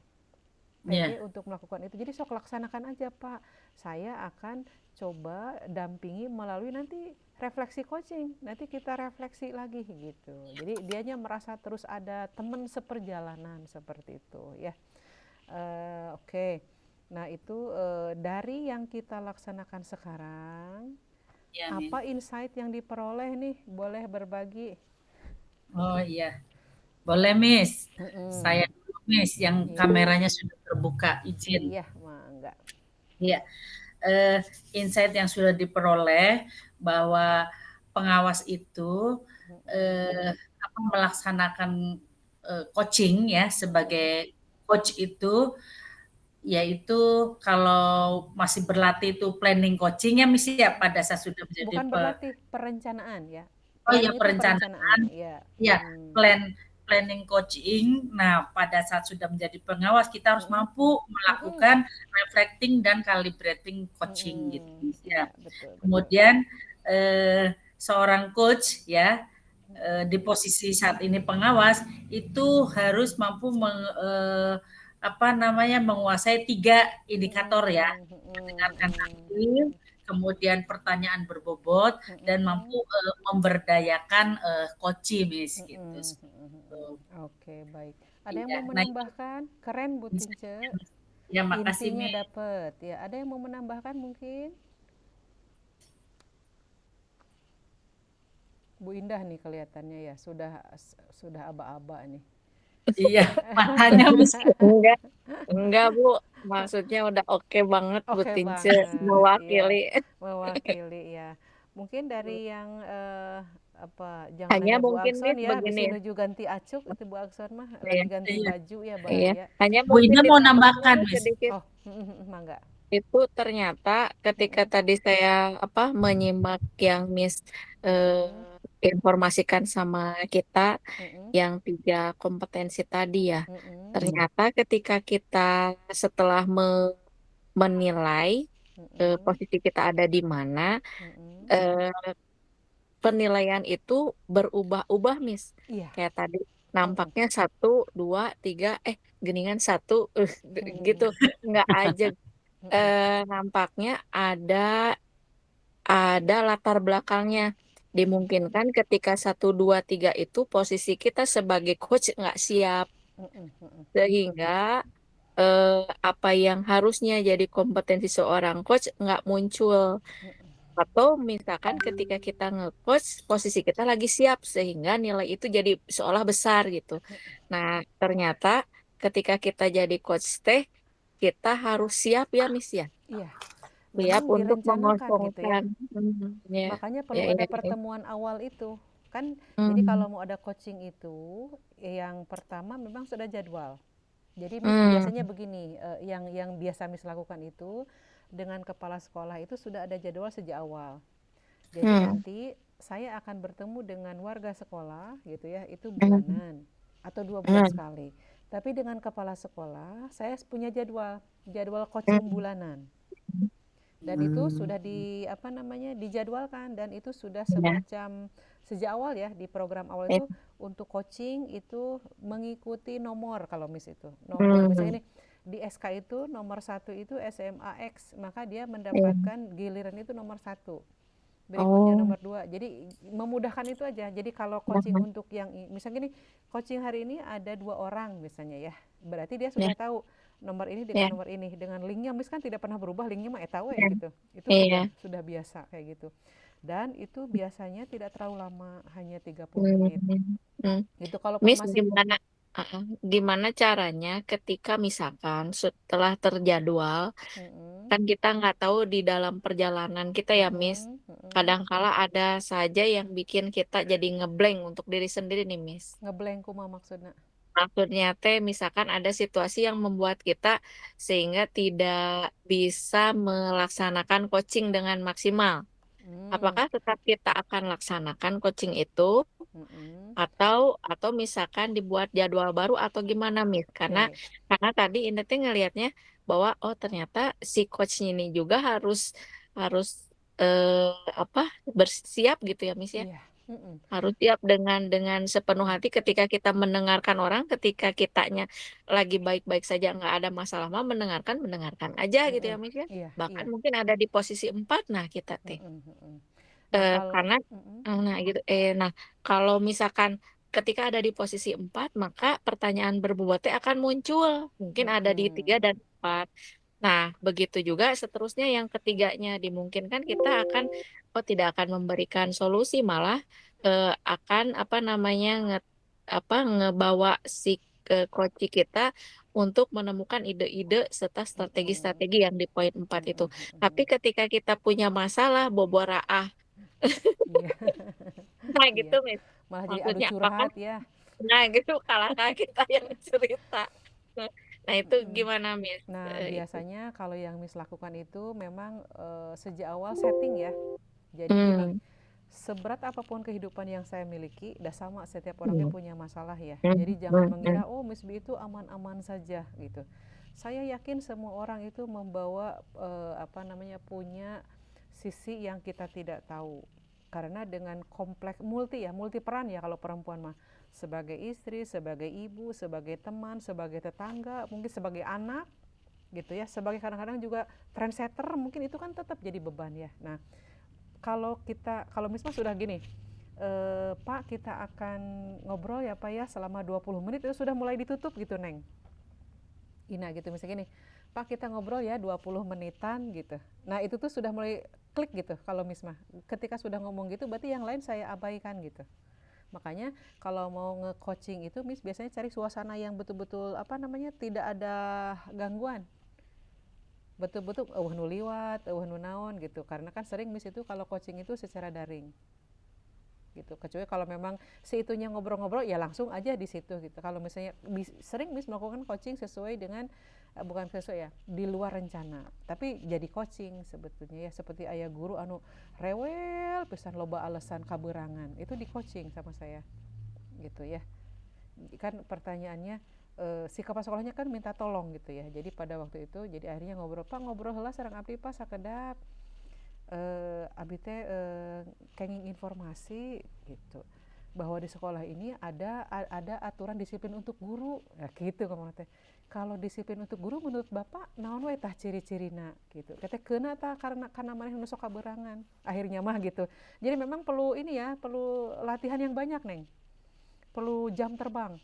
iya, untuk melakukan itu. Jadi sok laksanakan aja Pak, saya akan coba dampingi melalui nanti refleksi coaching, nanti kita refleksi lagi gitu. Jadi dianya merasa terus ada teman seperjalanan seperti itu ya. Oke. Nah itu dari yang kita laksanakan sekarang, iya, Miss. apa insight yang diperoleh nih? Boleh berbagi? Oh iya, boleh, Miss. Saya dulu, Miss, yang Iya. kameranya sudah terbuka, izin. Iya, mangga. Iya, insight yang sudah diperoleh bahwa pengawas itu melaksanakan coaching ya sebagai coach itu, yaitu kalau masih berlatih itu planning coaching ya, Miss, ya pada saat sudah menjadi Bukan berlatih, perencanaan ya. Oh iya, Plan itu perencanaan. ya. Iya, planning coaching. Nah, pada saat sudah menjadi pengawas kita harus mampu melakukan reflecting dan calibrating coaching gitu ya. Betul. Kemudian seorang coach ya di posisi saat ini pengawas itu harus mampu menguasai 3 indikator ya. Mendengarkan aktif, kemudian pertanyaan berbobot dan mampu memberdayakan coach, Miss gitu. Oke, baik. Ada yang mau menambahkan? Keren Bu Tince. Ya, makasih, Intinya Miss. dapat. Ya, ada yang mau menambahkan mungkin? Bu Indah nih kelihatannya ya, sudah aba-aba nih. Iya, matanya Miss. Enggak Bu, maksudnya udah oke banget Bu Oke Tince banget, mewakili. iya, mewakili ya. Mungkin dari yang jangan Hanya nanya Bu mungkin Akson Miss ya, begini. bisa nuju ganti acuk itu Bu Akson mah Iya. lagi ganti baju ya Bang Iya, ya. hanya Bu mungkin Ina mau ditambahkan nambahkan, Miss. sedikit. Oh, mangga. Itu ternyata ketika tadi saya menyimak yang Miss informasikan sama kita yang 3 kompetensi tadi ya. Ternyata ketika kita setelah menilai posisi kita ada di mana, penilaian itu berubah-ubah Miss. Iya. Kayak tadi nampaknya 1, 2, 3, geningan 1 gitu. Nggak aja. Nampaknya ada latar belakangnya. Dimungkinkan ketika 1, 2, 3 itu posisi kita sebagai coach nggak siap. Sehingga apa yang harusnya jadi kompetensi seorang coach nggak muncul. Atau misalkan ketika kita nge-coach, posisi kita lagi siap sehingga nilai itu jadi seolah besar gitu. Nah, ternyata ketika kita jadi coach teh, kita harus siap ya Miss ya. Iya. Siap Memang untuk direncanakan gitu ya. mengosongkan. Ya. Makanya perlu Ya, ada ya, ya. pertemuan awal itu. Kan jadi kalau mau ada coaching itu yang pertama memang sudah jadwal. Jadi Miss biasanya Hmm. begini, yang biasa Miss lakukan itu dengan kepala sekolah itu sudah ada jadwal sejak awal. Jadi Hmm. nanti saya akan bertemu dengan warga sekolah gitu ya, itu Hmm. bulanan atau 2 bulan Hmm. sekali. Tapi dengan kepala sekolah saya punya jadwal coaching Hmm. bulanan. Dan itu sudah apa namanya dijadwalkan, dan itu sudah Ya. semacam sejak awal ya, di program awal Eh. itu untuk coaching itu mengikuti nomor. Kalau Miss itu nomor, Hmm. misalnya ini di SK itu nomor 1 itu SMA X, maka dia Iya. mendapatkan giliran itu nomor 1, berikutnya Oh. nomor 2. Jadi memudahkan itu aja. Jadi kalau coaching Nah. untuk yang misalnya gini, coaching hari ini ada 2 orang misalnya ya, berarti dia Ya. sudah tahu nomor ini dengan Ya. nomor ini, dengan linknya Miss kan tidak pernah berubah, linknya mah tahu ya Ya. gitu. Itu Iya. sudah biasa kayak gitu. Dan itu biasanya tidak terlalu lama, hanya 30 Hmm. menit Hmm. gitu. Kalau pas Miss, masih gimana caranya ketika misalkan setelah terjadwal, mm-mm, kan kita nggak tahu di dalam perjalanan kita ya, Miss. mm-mm, mm-mm. Kadangkala ada saja yang bikin kita jadi ngeblank untuk diri sendiri nih, Miss. Ngeblank kumaha maksudnya? Maksudnya teh misalkan ada situasi yang membuat kita sehingga tidak bisa melaksanakan coaching dengan maksimal. Hmm, Apakah tetap kita akan laksanakan coaching itu mm-mm. atau misalkan dibuat jadwal baru atau gimana, Miss? Oke. Karena tadi ini teh ngelihatnya bahwa oh ternyata si coachnya ini juga harus harus eh, apa bersiap gitu ya, Miss ya. Iya. Mm-mm. Harus siap dengan sepenuh hati ketika kita mendengarkan orang, ketika kitanya lagi baik-baik saja nggak ada masalah mah mendengarkan aja gitu ya, Mm-mm. Miss ya. Iya, Bahkan iya. mungkin ada di posisi 4, nah kita teh. Mm-mm, mm-mm. Nah kalau Karena mm-mm, nah gitu nah kalau misalkan ketika ada di posisi 4 maka pertanyaan berbobotnya akan muncul mungkin ada di mm-mm, 3 dan 4. Nah begitu juga seterusnya yang ketiganya dimungkinkan kita akan tidak akan memberikan solusi malah akan apa namanya ngebawa si coach kita untuk menemukan ide-ide serta mm-mm, strategi-strategi yang di poin 4 itu. mm-mm, Tapi mm-mm. ketika kita punya masalah boboraah. Iya. Nah Iya, gitu, Miss. malah jadi adu Maksudnya apakah, curhat ya. nah gitu kalahkah kita yang cerita. Nah itu Mm-mm. gimana, Miss? Nah Itu. biasanya kalau yang Miss lakukan itu memang sejak awal setting ya. Jadi gini, Hmm. seberat apapun kehidupan yang saya miliki, dah sama, setiap orangnya Hmm. punya masalah ya. Hmm. Jadi jangan Hmm. Hmm. mengira oh Miss B itu aman-aman saja gitu. Saya yakin semua orang itu membawa apa namanya, punya sisi yang kita tidak tahu. Karena dengan kompleks multi peran ya, kalau perempuan mah sebagai istri, sebagai ibu, sebagai teman, sebagai tetangga, mungkin sebagai anak gitu ya, sebagai kadang-kadang juga trendsetter, mungkin itu kan tetap jadi beban ya. Nah, kalau misalnya sudah gini, Pak kita akan ngobrol ya Pak ya selama 20 menit, itu sudah mulai ditutup gitu Neng Ina gitu, misalnya gini, Pak kita ngobrol ya 20 menitan gitu. Nah itu tuh sudah mulai klik gitu. Kalau Misma ketika sudah ngomong gitu berarti yang lain saya abaikan gitu. Makanya kalau mau nge-coaching itu Miss biasanya cari suasana yang betul-betul apa namanya, tidak ada gangguan, betul-betul nu liwat, nu naon gitu. Karena kan sering Miss itu kalau coaching itu secara daring gitu. Kecuali kalau memang si itunya ngobrol-ngobrol ya langsung aja di situ gitu. Kalau misalnya sering Miss melakukan coaching sesuai dengan bukan sesuai ya, di luar rencana. Tapi jadi coaching sebetulnya ya, seperti ayah guru anu rewel pesan loba alasan kaberangan. Itu di coaching sama saya gitu ya. Kan pertanyaannya si kepala sekolahnya kan minta tolong gitu ya. Jadi pada waktu itu jadi akhirnya ngobrol, Pak ngobrol heula sareng abdi Pak sakedap abdi teh kenging informasi gitu bahwa di sekolah ini ada aturan disiplin untuk guru. Nah gitu ngomong teh. Kalau disiplin untuk guru menurut Bapak naon we tah ciri-cirina gitu. Kata keuna tah karena maneh nu sok kaberangan. Akhirnya mah gitu. Jadi memang perlu ini ya, perlu latihan yang banyak, Neng. Perlu jam terbang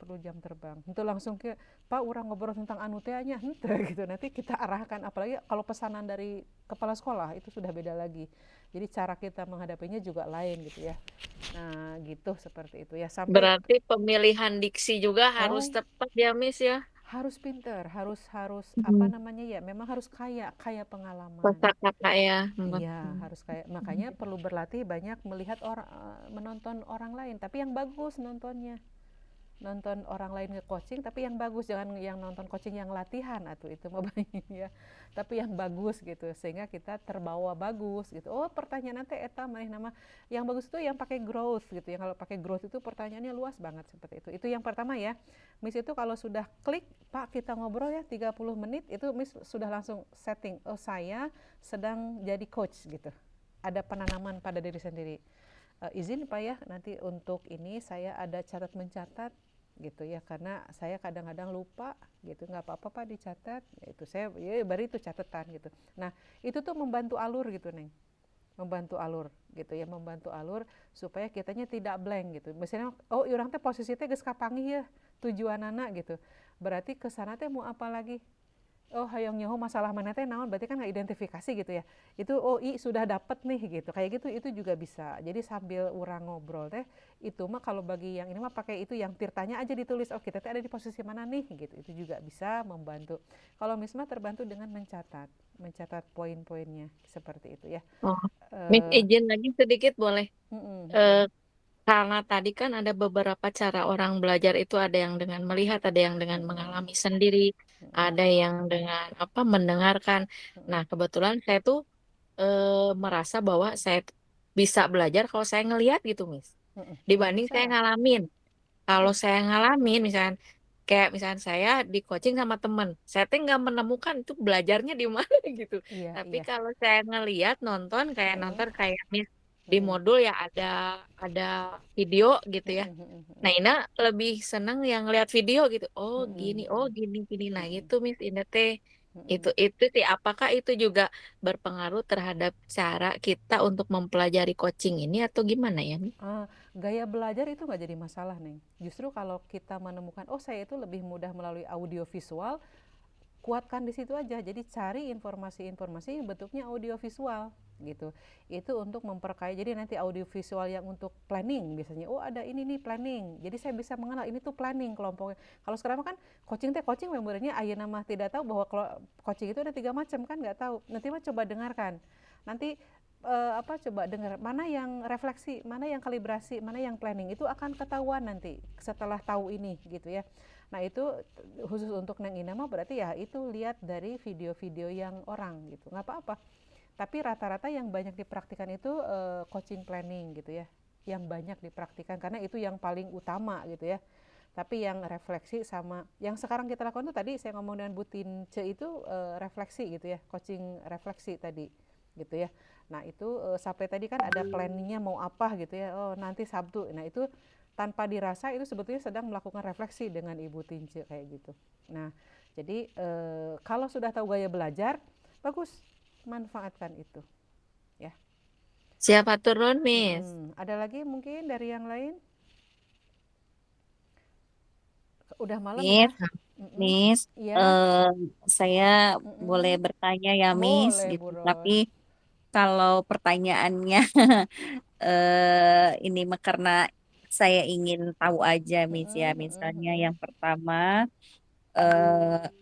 itu langsung ke Pak orang ngobrol tentang anu teh nya henteu gitu, nanti kita arahkan. Apalagi kalau pesanan dari kepala sekolah itu sudah beda lagi, jadi cara kita menghadapinya juga lain gitu ya. Nah gitu, seperti itu ya, sampai Berarti pemilihan diksi juga harus oh tepat ya, Miss ya. harus pinter, harus harus apa Hmm. namanya ya, memang harus kaya kaya pengalaman. Kata-kata ya. Iya harus kayak, makanya perlu berlatih banyak melihat orang, menonton orang lain tapi yang bagus nontonnya nonton orang lain nge-coaching tapi yang bagus, jangan yang nonton coaching yang latihan atau itu mah banyak ya. Tapi yang bagus gitu sehingga kita terbawa bagus gitu. Oh, pertanyaan nanti eta maneh nama yang bagus itu yang pakai growth gitu. Yang kalau pakai growth itu pertanyaannya luas banget seperti itu. Itu yang pertama ya. Miss itu kalau sudah klik, Pak kita ngobrol ya 30 menit, itu Miss sudah langsung setting, oh saya sedang jadi coach gitu. Ada penanaman pada diri sendiri. Izin Pak ya, nanti untuk ini saya ada catat mencatat gitu ya, karena saya kadang-kadang lupa gitu, nggak apa-apa Pak dicatat, ya itu saya ya baru itu catatan gitu. Nah itu tuh membantu alur gitu Neng, membantu alur gitu ya, membantu alur supaya kitanya tidak blank gitu. Misalnya oh orang teh posisi teh geus kapanggih ya tujuan anak gitu, berarti kesana teh mau apa lagi, oh hayang nyaho masalah mana teh naon, berarti kan identifikasi gitu ya, itu oh sudah dapet nih gitu, kayak gitu itu juga bisa. Jadi sambil orang ngobrol teh itu mah kalau bagi yang ini mah pakai itu yang tirtanya aja ditulis, oh kita teh ada di posisi mana nih gitu, itu juga bisa membantu. Kalau Misma terbantu dengan mencatat poin-poinnya seperti itu ya. Oh, Miss izin lagi sedikit boleh? Eh, Boleh. karena tadi kan ada beberapa cara orang belajar itu, ada yang dengan melihat, ada yang dengan mengalami sendiri, ada yang dengan apa mendengarkan. Nah, kebetulan saya tuh merasa bahwa saya bisa belajar kalau saya ngelihat gitu, Miss. Ya Dibanding bisa saya lah. ngalamin. Kalau saya ngalamin, misalnya kayak misalnya saya di coaching sama temen, saya tuh nggak menemukan itu belajarnya di mana gitu. Iya, Tapi iya. kalau saya ngeliat nonton kayak Miss di Mm-mm. modul ya ada video gitu ya. Nah, Ina lebih seneng yang lihat video gitu. Oh gini gini. Nah, itu Miss Ina teh itu sih, apakah itu juga berpengaruh terhadap cara kita untuk mempelajari coaching ini atau gimana ya, Miss? Gaya belajar itu nggak jadi masalah, Neng. Justru kalau kita menemukan, oh saya itu lebih mudah melalui audio visual, kuatkan di situ aja. Jadi cari informasi-informasi yang bentuknya audio visual gitu. Itu untuk memperkaya. Jadi nanti audio visual yang untuk planning biasanya. Oh ada ini nih planning. Jadi saya bisa mengenal ini tuh planning kelompoknya. Kalau sekarang kan coaching membernya ayeuna mah tidak tahu bahwa coaching itu ada 3 macam kan, nggak tahu. Nanti mah coba dengarkan. Nanti coba dengar mana yang refleksi, mana yang kalibrasi, mana yang planning, itu akan ketahuan nanti setelah tahu ini gitu ya. Nah itu khusus untuk Neng Ina mah berarti ya itu lihat dari video-video yang orang gitu, nggak apa-apa. Tapi rata-rata yang banyak dipraktikan itu coaching planning gitu ya, yang banyak dipraktikan karena itu yang paling utama gitu ya. Tapi yang refleksi sama yang sekarang kita lakukan tuh tadi saya ngomong dengan Bu Tince itu refleksi gitu ya, coaching refleksi tadi gitu ya. Nah itu sampai tadi kan ada planningnya mau apa gitu ya, oh nanti Sabtu. Nah itu tanpa dirasa itu sebetulnya sedang melakukan refleksi dengan Ibu Tince kayak gitu. Nah jadi kalau sudah tahu gaya belajar, bagus, manfaatkan itu ya. Siapa turun, Miss? Ada lagi mungkin dari yang lain? Udah malam ya. Miss, Miss, Iya. eh, saya boleh bertanya ya, Miss, Boleh gitu. Bu Tapi Ros. kalau pertanyaannya ini mah karena saya ingin tahu aja, Miss ya. Misalnya yang pertama,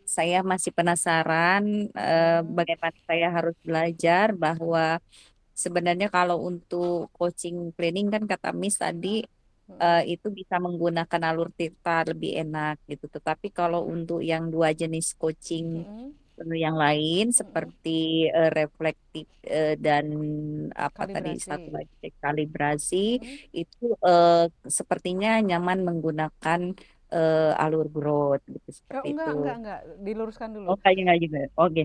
saya masih penasaran bagaimana saya harus belajar bahwa sebenarnya kalau untuk coaching planning kan kata Miss tadi itu bisa menggunakan alur tirta lebih enak gitu. Tetapi kalau untuk yang dua jenis coaching yang lain seperti reflektif dan apa tadi satu Kalibrasi. lagi kalibrasi itu sepertinya nyaman menggunakan alur growth gitu Oh, seperti itu. enggak, diluruskan dulu. Oh kayaknya nggak juga. Oke,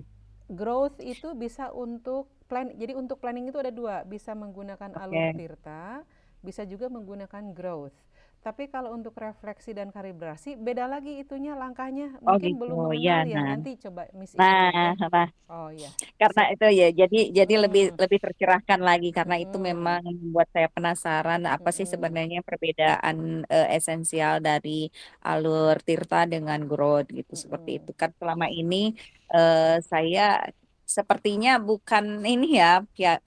Growth itu bisa untuk jadi untuk planning itu ada 2, bisa menggunakan alur oke. tirta, bisa juga menggunakan growth. Tapi kalau untuk refleksi dan kalibrasi beda lagi itunya langkahnya, Oh mungkin gitu. belum Ya, mengenal ya. nah, Nanti coba Miss nah, ingat ya. nah, Oh iya. karena Siap. itu ya jadi lebih Mm-mm. lebih tercerahkan lagi karena itu Mm-mm. memang membuat saya penasaran apa sih Mm-mm. sebenarnya perbedaan esensial dari alur tirta dengan growth gitu seperti Mm-mm. itu kan selama ini saya sepertinya bukan ini ya, ya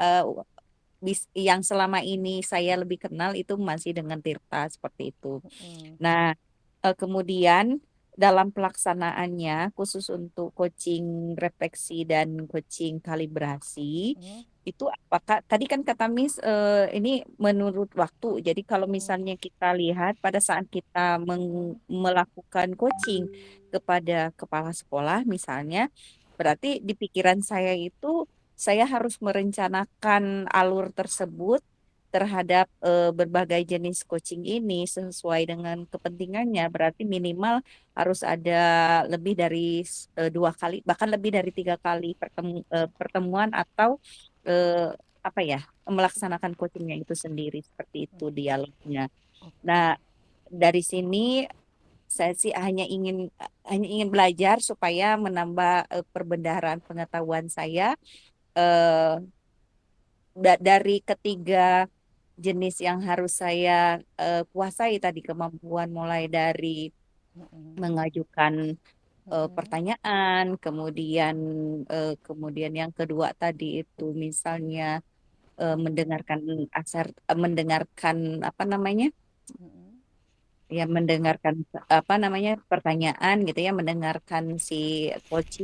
yang selama ini saya lebih kenal itu masih dengan tirta seperti itu. Mm-mm. Nah, kemudian dalam pelaksanaannya khusus untuk coaching refleksi dan coaching kalibrasi itu apakah tadi kan kata Miss ini menurut waktu. Jadi kalau misalnya kita lihat pada saat kita melakukan coaching kepada kepala sekolah misalnya, berarti di pikiran saya itu saya harus merencanakan alur tersebut terhadap berbagai jenis coaching ini sesuai dengan kepentingannya. Berarti minimal harus ada lebih dari 2 kali, bahkan lebih dari 3 kali pertemuan atau eh, apa ya, melaksanakan coachingnya itu sendiri seperti itu dialognya. Nah, dari sini saya sih hanya ingin belajar supaya menambah perbendaharaan pengetahuan saya eh, dari ketiga jenis yang harus saya kuasai tadi, kemampuan mulai dari mengajukan pertanyaan, kemudian yang kedua tadi itu misalnya mendengarkan apa namanya, ya mendengarkan apa namanya pertanyaan gitu ya, mendengarkan si coach.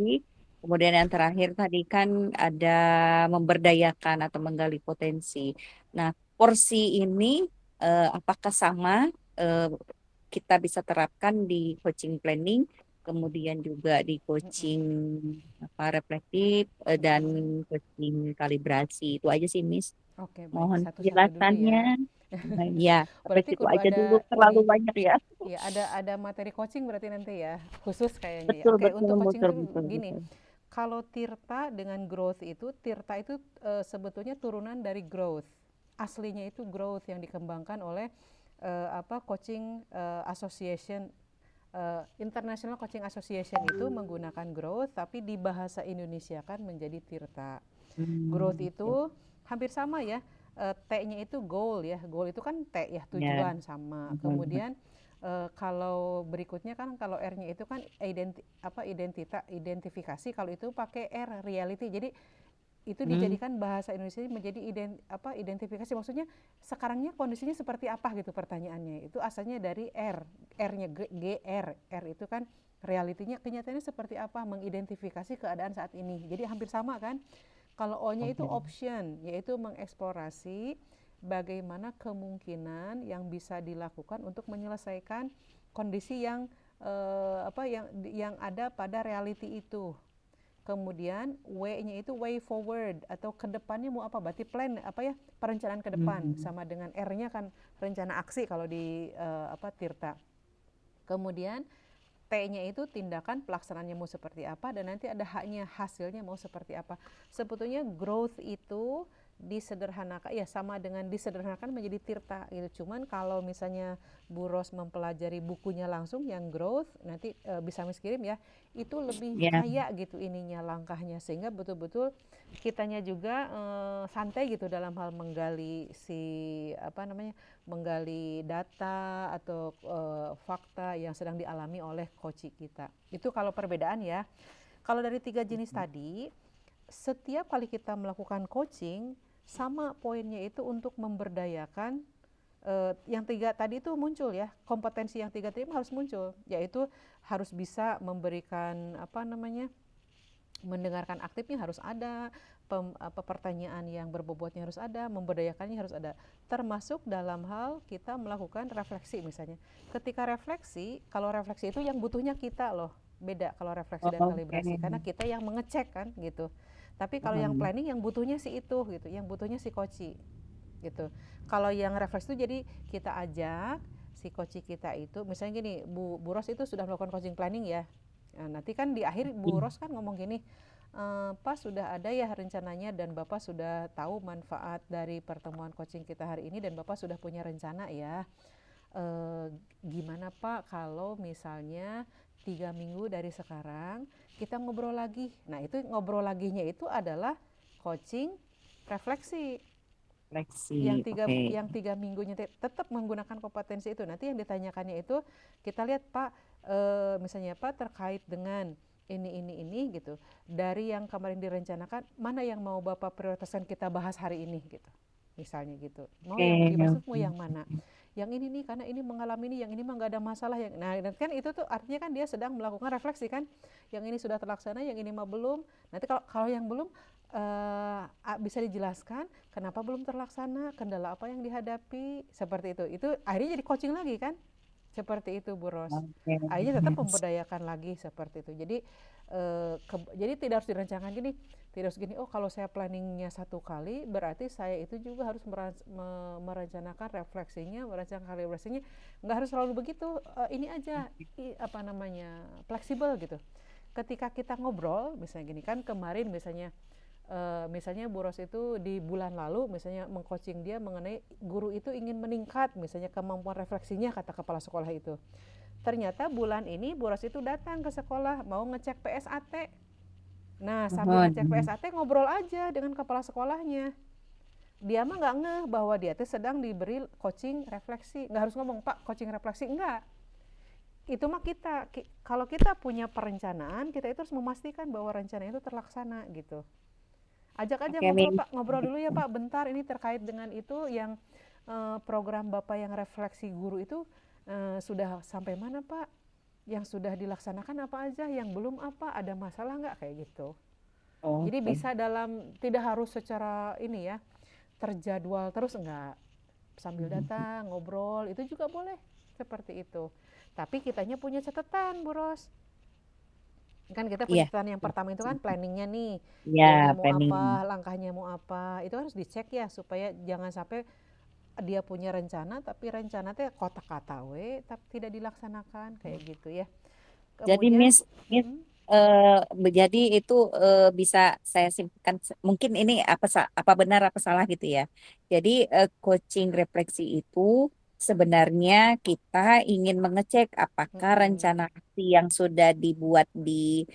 Kemudian yang terakhir tadi kan ada memberdayakan atau menggali potensi. Nah, porsi ini apakah sama eh, kita bisa terapkan di coaching planning, kemudian juga di coaching apa reflektif dan coaching kalibrasi. Itu aja sih, Miss. Oke, baik. Mohon Satu-satu dulu penjelasannya. ya. Nah, ya, sampai Berarti situ kudu aja dulu. ada Terlalu ini. banyak ya. Ya, ada materi coaching berarti nanti ya, khusus kayaknya ya. Betul, Oke, betul, untuk coaching betul, tuh betul, gini. betul. Kalau Tirta dengan growth itu, Tirta itu sebetulnya turunan dari growth. Aslinya itu growth yang dikembangkan oleh coaching association, International Coaching Association itu menggunakan growth, tapi di bahasa Indonesia kan menjadi Tirta. Growth Ya, itu hampir sama ya, T-nya itu goal ya, goal itu kan T ya, ya. tujuan sama. Kemudian kalau berikutnya kan kalau R-nya itu kan identifikasi, kalau itu pakai R, reality. Jadi itu dijadikan bahasa Indonesia menjadi identifikasi, maksudnya sekarangnya kondisinya seperti apa gitu pertanyaannya. Itu asalnya dari R, R-nya GR, R itu kan realitinya kenyataannya seperti apa, mengidentifikasi keadaan saat ini. Jadi hampir sama kan. Kalau O-nya itu Oke. option, yaitu mengeksplorasi bagaimana kemungkinan yang bisa dilakukan untuk menyelesaikan kondisi yang ada pada reality itu. Kemudian W-nya itu way forward atau ke depannya mau apa? Berarti plan perencanaan ke depan, sama dengan R-nya kan rencana aksi kalau di Tirta. Kemudian T-nya itu tindakan pelaksanaannya mau seperti apa, dan nanti ada H-nya hasilnya mau seperti apa. Sebetulnya growth itu disederhanakan ya, sama dengan disederhanakan menjadi Tirta gitu. Cuman kalau misalnya Bu Ros mempelajari bukunya langsung yang growth, nanti bisa Miss kirim ya, itu lebih Ya, kaya gitu ininya langkahnya, sehingga betul-betul kitanya juga santai gitu dalam hal menggali menggali data atau fakta yang sedang dialami oleh coach kita. Itu kalau perbedaan ya. Kalau dari 3 jenis tadi, setiap kali kita melakukan coaching, sama poinnya itu untuk memberdayakan yang 3 tadi itu muncul ya, kompetensi yang 3 tadi harus muncul, yaitu harus bisa memberikan mendengarkan aktifnya harus ada, pertanyaan yang berbobotnya harus ada, memberdayakannya harus ada, termasuk dalam hal kita melakukan refleksi misalnya. Ketika refleksi, kalau refleksi itu yang butuhnya kita loh, beda kalau refleksi dan kalibrasi, karena kita yang mengecek kan gitu. Tapi kalau yang planning yang butuhnya si itu gitu, yang butuhnya si coach gitu. Kalau yang refleksi itu jadi kita ajak si coach kita itu, misalnya gini, Bu Ros itu sudah melakukan coaching planning ya. Nah, nanti kan di akhir Bu Ros kan ngomong gini, Pak sudah ada ya rencananya dan Bapak sudah tahu manfaat dari pertemuan coaching kita hari ini dan Bapak sudah punya rencana ya. Gimana Pak kalau misalnya 3 minggu dari sekarang kita ngobrol lagi. Nah itu ngobrol laginya itu adalah coaching refleksi. Yang oke. 3 minggunya tetap menggunakan kompetensi itu. Nanti yang ditanyakannya itu kita lihat Pak, misalnya Pak terkait dengan ini gitu. Dari yang kemarin direncanakan, mana yang mau Bapak prioritaskan kita bahas hari ini gitu. Misalnya gitu. Mau yang dimaksud mau yang mana? yang ini nih karena ini mengalami ini, yang ini mah nggak ada masalah, yang nah kan itu tuh artinya kan dia sedang melakukan refleksi kan, yang ini sudah terlaksana, yang ini mah belum. Nanti kalau yang belum bisa dijelaskan kenapa belum terlaksana, kendala apa yang dihadapi, seperti itu akhirnya jadi coaching lagi kan, seperti itu Bu Ros. Oke. Akhirnya tetap memberdayakan lagi seperti itu. Jadi jadi tidak harus direncanakan gini, tidak harus gini, oh kalau saya planningnya 1 kali berarti saya itu juga harus merencanakan refleksinya, merencanakan refleksinya. Nggak harus selalu begitu. Ini aja apa namanya, fleksibel gitu. Ketika kita ngobrol misalnya gini kan, kemarin misalnya Bu Ros itu di bulan lalu misalnya mengcoaching dia mengenai guru itu ingin meningkat misalnya kemampuan refleksinya, kata kepala sekolah itu. Ternyata bulan ini Bu Ros itu datang ke sekolah mau ngecek PSAT. Nah sambil ngecek PSAT ngobrol aja dengan kepala sekolahnya. Dia mah nggak ngeh bahwa dia tuh sedang diberi coaching refleksi. Nggak harus ngomong, Pak coaching refleksi, enggak. Itu mah kalau kita punya perencanaan, kita itu harus memastikan bahwa rencana itu terlaksana gitu. Ajak aja Oke, ngobrol Min. Pak, ngobrol dulu ya Pak bentar, ini terkait dengan itu yang program Bapak yang refleksi guru itu sudah sampai mana Pak? Yang sudah dilaksanakan apa aja, yang belum apa, ada masalah nggak, kayak gitu. Jadi Oke. bisa tidak harus secara ini ya, terjadwal terus, enggak. Sambil datang, ngobrol, itu juga boleh, seperti itu. Tapi kitanya punya catatan Bu Ros. Kan kita punya Iya. catatan yang pertama itu kan planningnya nih, Ya, goalnya mau planning. apa, langkahnya mau apa, itu harus dicek ya supaya jangan sampai dia punya rencana tapi rencana teh kotak-kata we tapi tidak dilaksanakan, kayak gitu ya. Jadi Kemudian Miss, jadi itu bisa saya simpulkan, mungkin ini apa benar apa salah gitu ya. Jadi coaching refleksi itu sebenarnya kita ingin mengecek apakah rencana aksi yang sudah dibuat di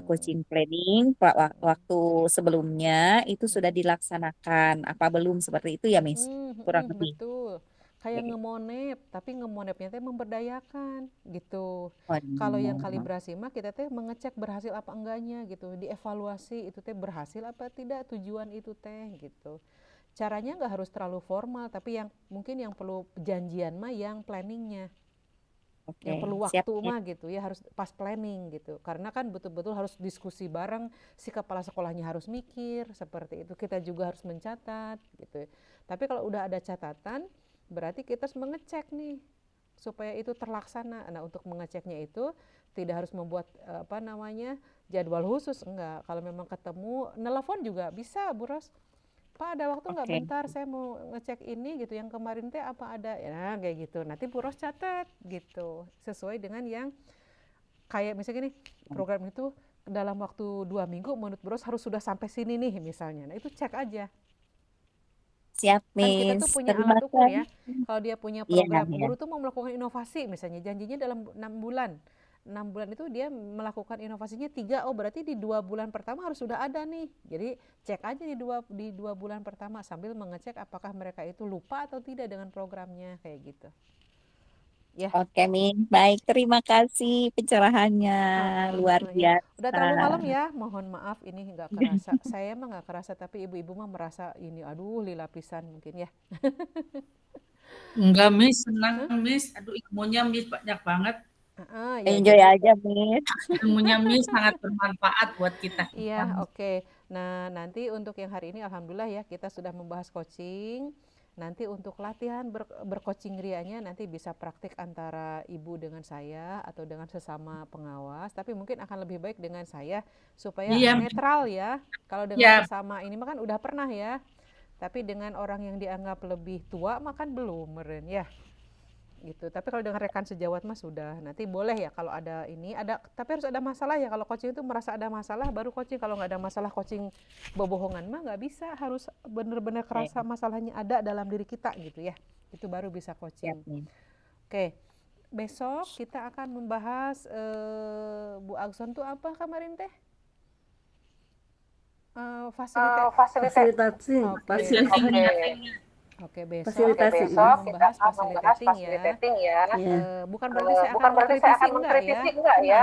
coaching planning waktu sebelumnya itu sudah dilaksanakan apa belum, seperti itu ya Miss, kurang lebih. betul. Kayak Oke. ngemonep, tapi ngemonepnya teh memberdayakan gitu. Kalau yang Waduh. kalibrasi mah kita teh mengecek berhasil apa enggaknya gitu, dievaluasi itu teh berhasil apa tidak tujuan itu teh gitu. Caranya nggak harus terlalu formal, tapi yang mungkin yang perlu janjian mah yang planningnya, yang Oke, perlu siap waktu Miss. mah gitu ya, harus pas planning gitu. Karena kan betul-betul harus diskusi bareng, si kepala sekolahnya harus mikir seperti itu. Kita juga harus mencatat gitu. Tapi kalau udah ada catatan, berarti kita harus mengecek nih supaya itu terlaksana. Nah, untuk mengeceknya itu tidak harus membuat apa namanya jadwal khusus, enggak. Kalau memang ketemu, nelpon juga bisa Bu Ros. Pak ada waktu nggak Oke. bentar saya mau ngecek ini gitu, yang kemarin teh apa ada ya, nah, kayak gitu. Nanti Bu Ros catat gitu sesuai dengan yang kayak misalnya gini, program itu dalam waktu 2 minggu menurut Bu Ros harus sudah sampai sini nih misalnya. Nah itu cek aja. Siap, Kan kita tuh Miss. punya Terima alat ukur kasih. ya. Kalau dia punya Iya, program, iya. guru tuh mau melakukan inovasi misalnya, janjinya dalam 6 bulan. 6 bulan itu dia melakukan inovasinya 3, oh berarti di 2 bulan pertama harus sudah ada nih. Jadi cek aja di dua bulan pertama sambil mengecek apakah mereka itu lupa atau tidak dengan programnya, kayak gitu. Ya. Oke, Miss. Baik, terima kasih pencerahannya. Luar Ya. Udah biasa. terlalu malam ya, mohon maaf ini nggak kerasa. Saya mah nggak kerasa, tapi ibu-ibu mah merasa ini, aduh lila pisan mungkin ya. Enggak, Miss, senang, Hah? Miss. Aduh, ilmunya Miss banyak banget. Ya Enjoy jadi aja, Miss. Ilmunya Miss sangat bermanfaat buat kita. iya, oke. Nah, nanti untuk yang hari ini alhamdulillah ya kita sudah membahas coaching. Nanti untuk latihan bercoaching rianya nanti bisa praktik antara ibu dengan saya atau dengan sesama pengawas, tapi mungkin akan lebih baik dengan saya supaya Iya, netral ya. Kalau dengan ya. sesama ini mah kan udah pernah ya. Tapi dengan orang yang dianggap lebih tua mah kan belum meren ya. Gitu. Tapi kalau dengan rekan sejawat mah sudah. Nanti boleh ya kalau ada ini, tapi harus ada masalah ya. Kalau coaching itu merasa ada masalah baru coaching. Kalau nggak ada masalah coaching bohongan mah nggak bisa. Harus benar-benar kerasa masalahnya ada dalam diri kita gitu ya. Itu baru bisa Siap, coaching. Miss. Oke. Besok kita akan membahas Bu Agson tuh apa kemarin teh? Fasilitasi. Fasilitasi. Oke. Facilitating meeting. Oke, besok Fasilitasi. kita akan membahas facilitating ya. Ya, Bukan berarti saya akan mengkritisi enggak ya.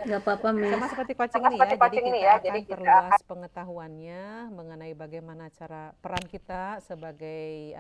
nggak apa-apa, Sama Miss. seperti coaching ini ya, jadi kita akan perluas pengetahuannya mengenai bagaimana cara peran kita sebagai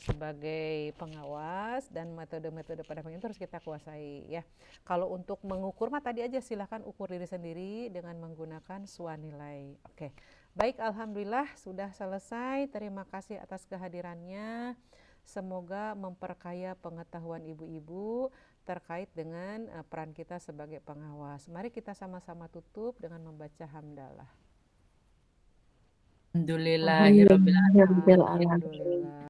sebagai pengawas, dan metode-metode pendampingan itu harus kita kuasai ya. Kalau untuk mengukur mah tadi aja, silahkan ukur diri sendiri dengan menggunakan SWOT nilai. Oke. Baik, alhamdulillah sudah selesai. Terima kasih atas kehadirannya. Semoga memperkaya pengetahuan ibu-ibu terkait dengan peran kita sebagai pengawas. Mari kita sama-sama tutup dengan membaca hamdalah. Alhamdulillahirabbil alamin. Alhamdulillah. Alhamdulillah.